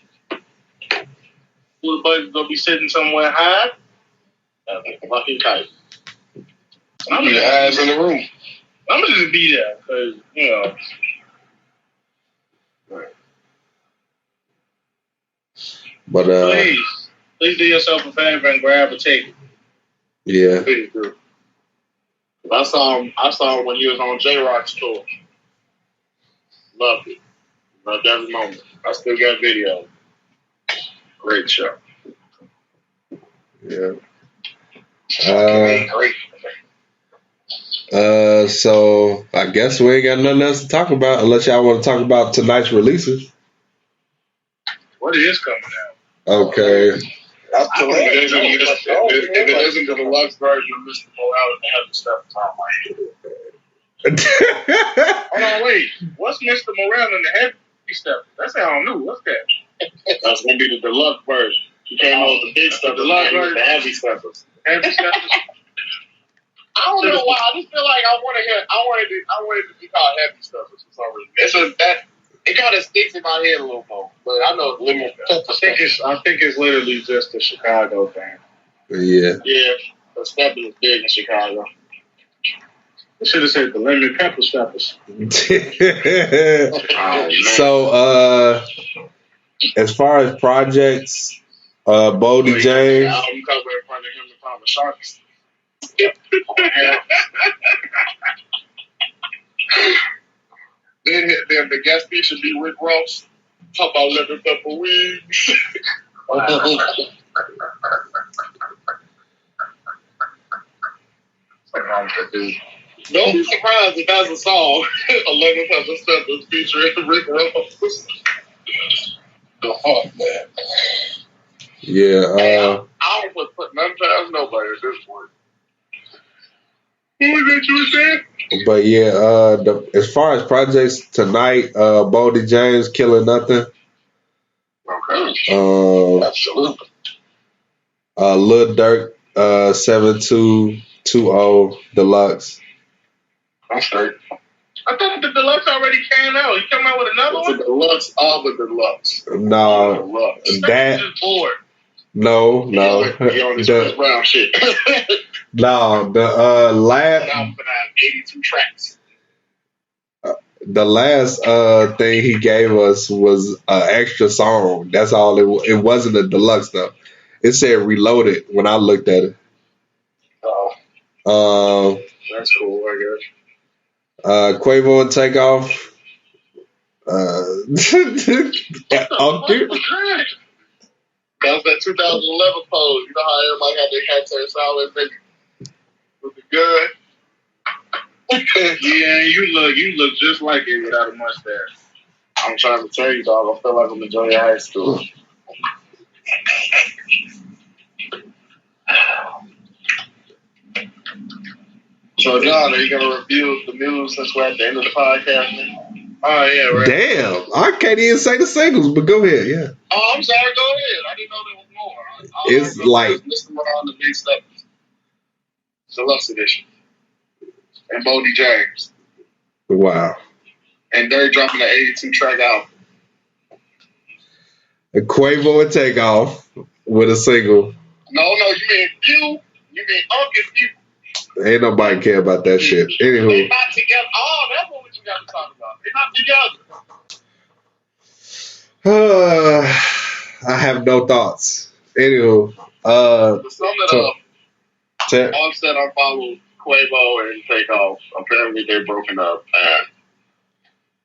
[SPEAKER 4] Kuda Buggin gonna be sitting somewhere high.
[SPEAKER 5] Fucking kite.
[SPEAKER 4] I'm
[SPEAKER 5] Be the ass in the room.
[SPEAKER 4] I'm gonna just be there because
[SPEAKER 2] But
[SPEAKER 4] please do yourself a favor and grab a ticket.
[SPEAKER 2] Yeah.
[SPEAKER 5] Please do. I saw him when he was on J-Rock's tour. Loved it. Loved every moment. I still got video. Great show.
[SPEAKER 2] Yeah.
[SPEAKER 5] Great.
[SPEAKER 2] So I guess we ain't got nothing else to talk about unless y'all want to talk about tonight's releases.
[SPEAKER 4] What is coming out?
[SPEAKER 2] Okay.
[SPEAKER 5] If it isn't the deluxe version of Mr. Morales, they have to step on my head.
[SPEAKER 4] Hold on, wait. What's Mr. Morale and the Heavy Step? That sounds new. What's that?
[SPEAKER 5] That's gonna be the deluxe version. He came out with the big stuff. The deluxe version, the heavy steppers.
[SPEAKER 4] Heavy Steppers?
[SPEAKER 5] I don't know why. I just feel like I wanted it to be called heavy steppers for some reason. It kind of sticks in my head a little more, but I know it's
[SPEAKER 4] I think it's literally just a Chicago thing.
[SPEAKER 2] Yeah.
[SPEAKER 5] Yeah, the stepping is big in Chicago.
[SPEAKER 4] I should have said the lemon pepper steppers.
[SPEAKER 2] So, as far as projects, Bodie James.
[SPEAKER 5] I'm covering in front of him in front of the Sharks. Then the guest feature be Rick Ross. Talk about lemon pepper wings. What's wrong with that dude? Don't be surprised if that's a song. 11 Pepper Steppers featuring Rick Ross. Oh, man.
[SPEAKER 2] Yeah.
[SPEAKER 5] I don't put nothing past nobody at this point. Who was that you were saying?
[SPEAKER 2] But yeah, as far as projects tonight, Bodie James, Killing Nothing.
[SPEAKER 5] Okay. Absolutely.
[SPEAKER 2] Lil Durk, 7220 Deluxe.
[SPEAKER 5] That's right.
[SPEAKER 4] I thought the deluxe already came out. He came out with another one?
[SPEAKER 5] The deluxe of the deluxe.
[SPEAKER 2] No, that.
[SPEAKER 4] Just bored.
[SPEAKER 2] No.
[SPEAKER 5] He on this Chris Brown shit.
[SPEAKER 2] No, the last.
[SPEAKER 5] Now put out 82 tracks.
[SPEAKER 2] The last thing he gave us was an extra song. That's all it wasn't a deluxe stuff. It said Reloaded when I looked at it.
[SPEAKER 5] Oh. That's cool, I guess.
[SPEAKER 2] Quavo and Takeoff.
[SPEAKER 5] That was that 2011 pose. You know how everybody had their hats always with the gun.
[SPEAKER 4] Yeah, you look just like it without a mustache.
[SPEAKER 5] I'm trying to tell you, dog. I feel like I'm enjoying high school. So, John, are you going to review the news since we're at the end of the podcast? Man?
[SPEAKER 4] Oh, yeah, right.
[SPEAKER 2] Damn, I can't even say the singles, but go ahead, yeah.
[SPEAKER 3] Oh, I'm sorry. Go ahead. I didn't know there was more.
[SPEAKER 2] It's like
[SPEAKER 3] Mr. Around the Big Steppers, Deluxe Edition, and Bodie James,
[SPEAKER 2] wow.
[SPEAKER 3] and they're dropping the 82 track album.
[SPEAKER 2] And Quavo and Takeoff with a single.
[SPEAKER 3] No, you mean Few? You mean Uncle Few?
[SPEAKER 2] Ain't nobody care about that shit. Anywho.
[SPEAKER 3] They're not together. Oh, that's what you got to talk about. They're not together.
[SPEAKER 2] I have no thoughts. Anywho.
[SPEAKER 3] To sum it up, Offset unfollowed Quavo and Takeoff. Apparently they're broken up. And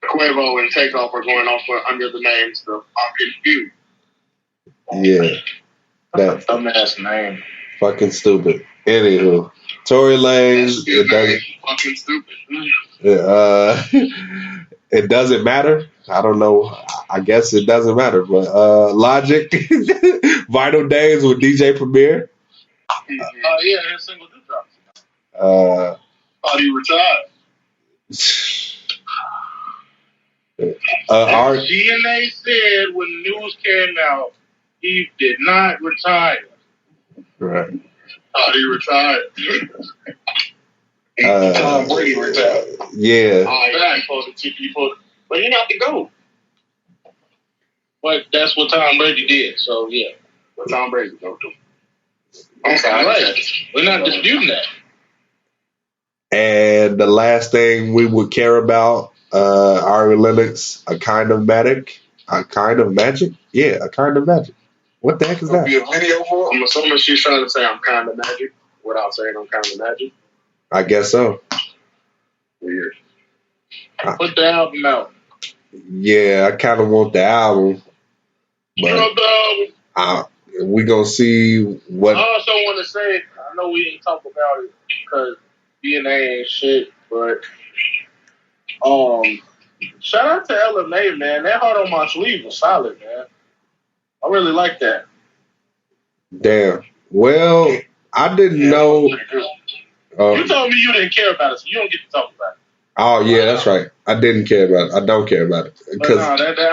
[SPEAKER 3] Quavo and Takeoff are going off under the names of Uncle Few.
[SPEAKER 2] Yeah.
[SPEAKER 4] That's a dumbass name.
[SPEAKER 2] Fucking stupid. Anywho. Tory Lanez.
[SPEAKER 3] Fucking stupid.
[SPEAKER 2] It doesn't matter. I don't know. I guess it doesn't matter. But Logic, Vital Days with DJ Premier.
[SPEAKER 3] Yeah, his single did drop.
[SPEAKER 5] Thought he retired.
[SPEAKER 2] Our
[SPEAKER 4] DNA said when the news came out, he did not retire.
[SPEAKER 2] right.
[SPEAKER 3] Thought he retired.
[SPEAKER 5] Tom Brady retired.
[SPEAKER 2] Yeah.
[SPEAKER 3] But he not to go.
[SPEAKER 4] But that's what Tom Brady did. So yeah,
[SPEAKER 3] But Tom Brady don't do.
[SPEAKER 4] right. We're not disputing that.
[SPEAKER 2] And the last thing we would care about, Ari Lennox, A Kind of Magic. A Kind of Magic? Yeah, A Kind of Magic. What the heck is that?
[SPEAKER 5] Be a video for him.
[SPEAKER 3] I'm assuming she's trying to say I'm kind of magic without saying I'm kind of magic.
[SPEAKER 2] I guess so.
[SPEAKER 3] Weird.
[SPEAKER 4] Put the album out.
[SPEAKER 2] Yeah, I kind of want the album.
[SPEAKER 4] You
[SPEAKER 2] But
[SPEAKER 4] know,
[SPEAKER 2] we going to see what.
[SPEAKER 4] I also want to say, I know we didn't talk about it because DNA ain't shit, but shout out to LMA, man. That Heart on My Sleeve was solid, man. I really like that.
[SPEAKER 2] Damn. Well, I didn't know.
[SPEAKER 4] You told me you didn't care about it, so you don't get to talk about it.
[SPEAKER 2] Oh, yeah, that's right. I didn't care about it. I don't care about it. Because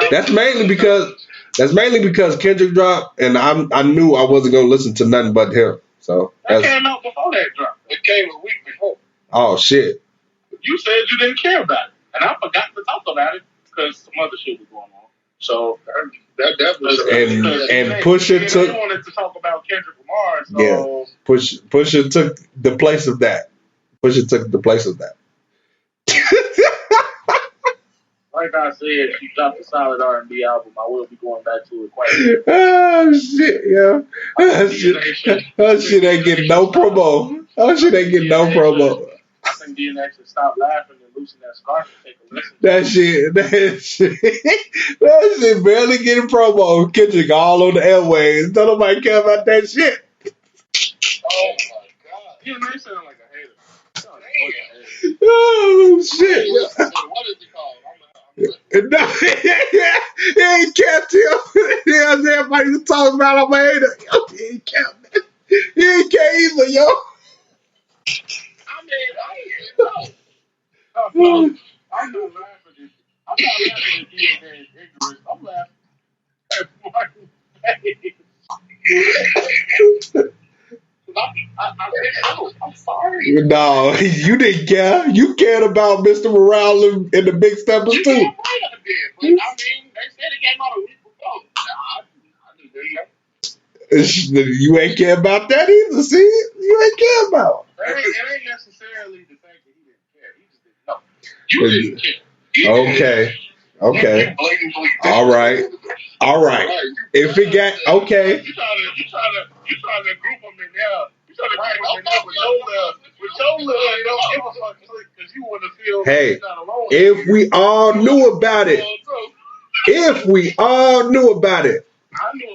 [SPEAKER 2] that's mainly because Kendrick dropped, and I knew I wasn't going to listen to nothing but him. So
[SPEAKER 4] that came out before that drop. It came a week before.
[SPEAKER 2] Oh, shit.
[SPEAKER 4] You said you didn't care about it, and I forgot to talk about it because some other shit was going on. So
[SPEAKER 3] That definitely.
[SPEAKER 2] And Pusha took.
[SPEAKER 4] They wanted to talk about Kendrick Lamar, so
[SPEAKER 2] Yeah. Pusha took the place of that.
[SPEAKER 4] like I said, she dropped a solid R&B album. I will be going back to it quite a bit.
[SPEAKER 2] Oh shit, yeah. Oh shit ain't getting no promo. Oh shit ain't getting no promo.
[SPEAKER 4] I think DNA should stop laughing and loosen that scarf and take a listen.
[SPEAKER 2] That shit barely getting promo. Kendrick all on the airways. Don't nobody care about that shit.
[SPEAKER 3] Oh my god.
[SPEAKER 4] DNA sound like a hater.
[SPEAKER 2] Oh shit.
[SPEAKER 3] What is it called?
[SPEAKER 2] No, he ain't capped him. Everybody was talking about him a hater. He ain't capped. He ain't capped either, yo.
[SPEAKER 4] I'm not laughing at DNA's ignorance. I'm laughing at Martin I'm sorry.
[SPEAKER 2] No, you didn't care. You cared about Mr. Morale and the Big Steppers too.
[SPEAKER 3] But I mean, they said it came out a week ago. I didn't.
[SPEAKER 2] You ain't care about that either. See, you ain't care about.
[SPEAKER 4] It ain't necessarily the fact that he didn't care. He just didn't know. You didn't care.
[SPEAKER 2] Okay. All right. If it got okay.
[SPEAKER 4] You trying to group them in there. You trying to group them in there with your little don't give a fuck because you want to feel
[SPEAKER 2] Hey,
[SPEAKER 4] not alone.
[SPEAKER 2] if we all knew about it.
[SPEAKER 4] I
[SPEAKER 2] If we all knew about it.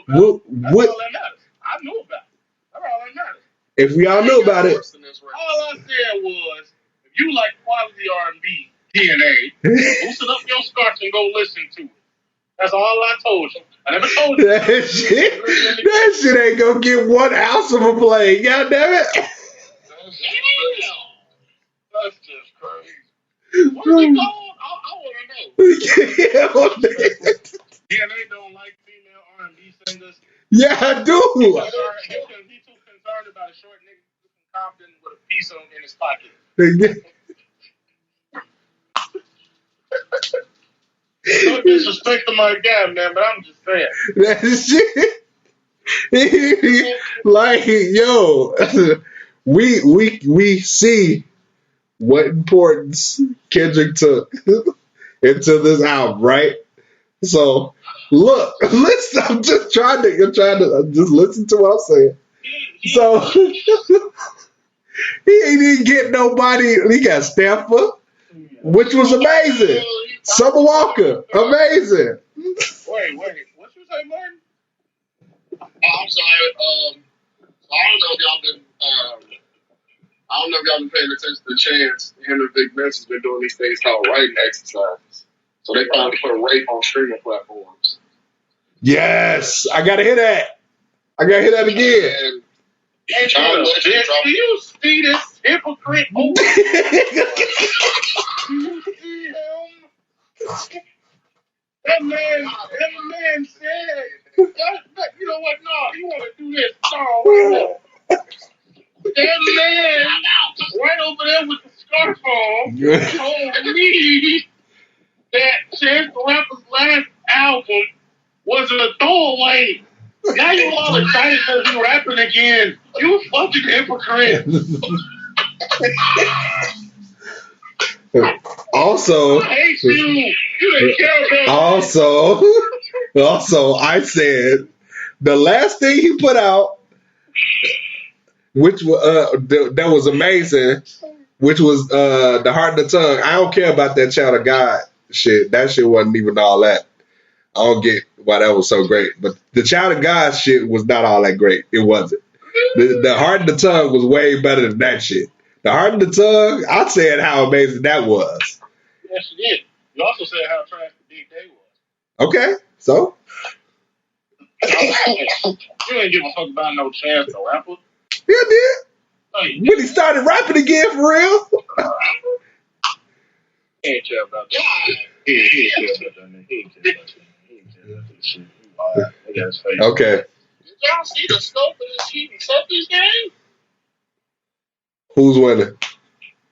[SPEAKER 4] knew about it. That's all that matters. I knew about it. That's all that matters.
[SPEAKER 2] If we all knew about it.
[SPEAKER 4] All I said was, if you like quality R&B, DNA, loosen up your scarf and go listen to it. That's all I told you. I never told you.
[SPEAKER 2] That shit ain't gonna get 1 ounce of a play. God damn it.
[SPEAKER 3] That's just crazy. What is it called? I want to know.
[SPEAKER 2] Yeah,
[SPEAKER 4] DNA don't like female R&B singers.
[SPEAKER 2] yeah, I do.
[SPEAKER 4] He too concerned about a short nigga from Compton with a piece in his pocket. No disrespect to my guy, man, but I'm just saying.
[SPEAKER 2] That shit. Like, yo, we see what importance Kendrick took into this album, right? So look, listen. I'm trying to just listen to what I'm saying. So he ain't even get nobody. He got Stanford, which was amazing. Summer Walker, amazing.
[SPEAKER 4] Wait, what you say, Martin?
[SPEAKER 5] I'm sorry. I don't know if y'all been paying attention to Chance. Him and Big Vince has been doing these things called writing exercises. So they finally put rape on streaming platforms.
[SPEAKER 2] Yes, I gotta hear that. I gotta hear that again.
[SPEAKER 5] And
[SPEAKER 4] Do you see this hypocrite? Do you see him? That man said, you know what? No, you want to do this? No, wait a minute. That man right over there with the scarf on told me that Chance the Rapper's last album was a throwaway. Now you all excited because he's rapping again. You fucking hypocrite.
[SPEAKER 2] Also,
[SPEAKER 4] I hate you. You didn't care about
[SPEAKER 2] also, I said the last thing he put out, which that was amazing, which was the Heart and the Tongue. I don't care about that Child of God shit. That shit wasn't even all that. I don't get why that was so great. But the Child of God shit was not all that great. It wasn't. The Heart and the Tongue was way better than that shit. The Heart and the Tongue, I said how amazing that was.
[SPEAKER 4] Yes, you did. You also said how trash the Big Day was.
[SPEAKER 2] Okay, so?
[SPEAKER 4] You ain't give a fuck about no Chance the Rapper.
[SPEAKER 2] Yeah, I did.
[SPEAKER 4] No, you
[SPEAKER 2] When he started rapping again, for real.
[SPEAKER 4] He ain't care about that. He ain't care about that. He ain't care about that. He ain't care about that shit. They got his face.
[SPEAKER 2] Okay.
[SPEAKER 5] did y'all see the scope of this Heat and Celtics game?
[SPEAKER 2] Who's winning?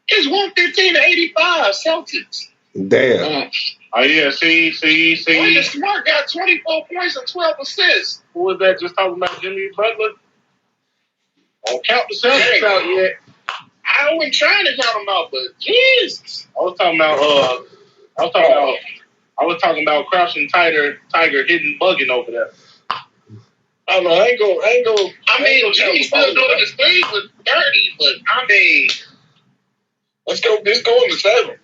[SPEAKER 5] It's 115-85 Celtics.
[SPEAKER 2] Damn.
[SPEAKER 4] Oh, yeah, see.
[SPEAKER 5] Marcus Smart got 24 points and 12 assists.
[SPEAKER 4] Who was that just talking about Jimmy Butler? Don't count the Celtics out yet.
[SPEAKER 5] I wasn't trying to count them out, but Jesus.
[SPEAKER 4] I was talking about crouching tiger hitting bugging over there.
[SPEAKER 5] I don't know. I ain't go. I mean, Jimmy's still doing his thing with 30, but I mean, let's go in the 7.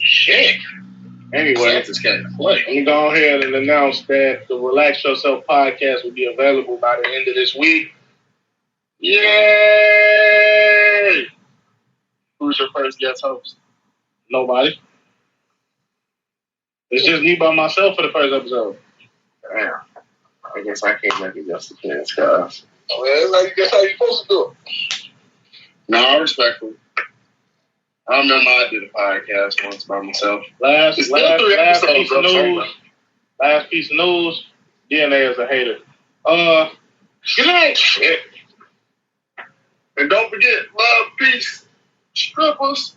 [SPEAKER 5] Shit.
[SPEAKER 4] Anyway,
[SPEAKER 5] Celtics can't play.
[SPEAKER 4] let me go ahead and announce that the Relax Yourself podcast will be available by the end of this week.
[SPEAKER 5] Yay! Who's your first guest host?
[SPEAKER 4] Nobody. It's just me by myself for the first episode.
[SPEAKER 5] Damn. I guess I can't make it just a chance, guys. Well, that's how you supposed to do it. No, respectfully. I remember I did a podcast once by myself.
[SPEAKER 4] Last piece of news. DNA is a hater.
[SPEAKER 5] Good night. Shit. And don't forget, love, peace, strippers.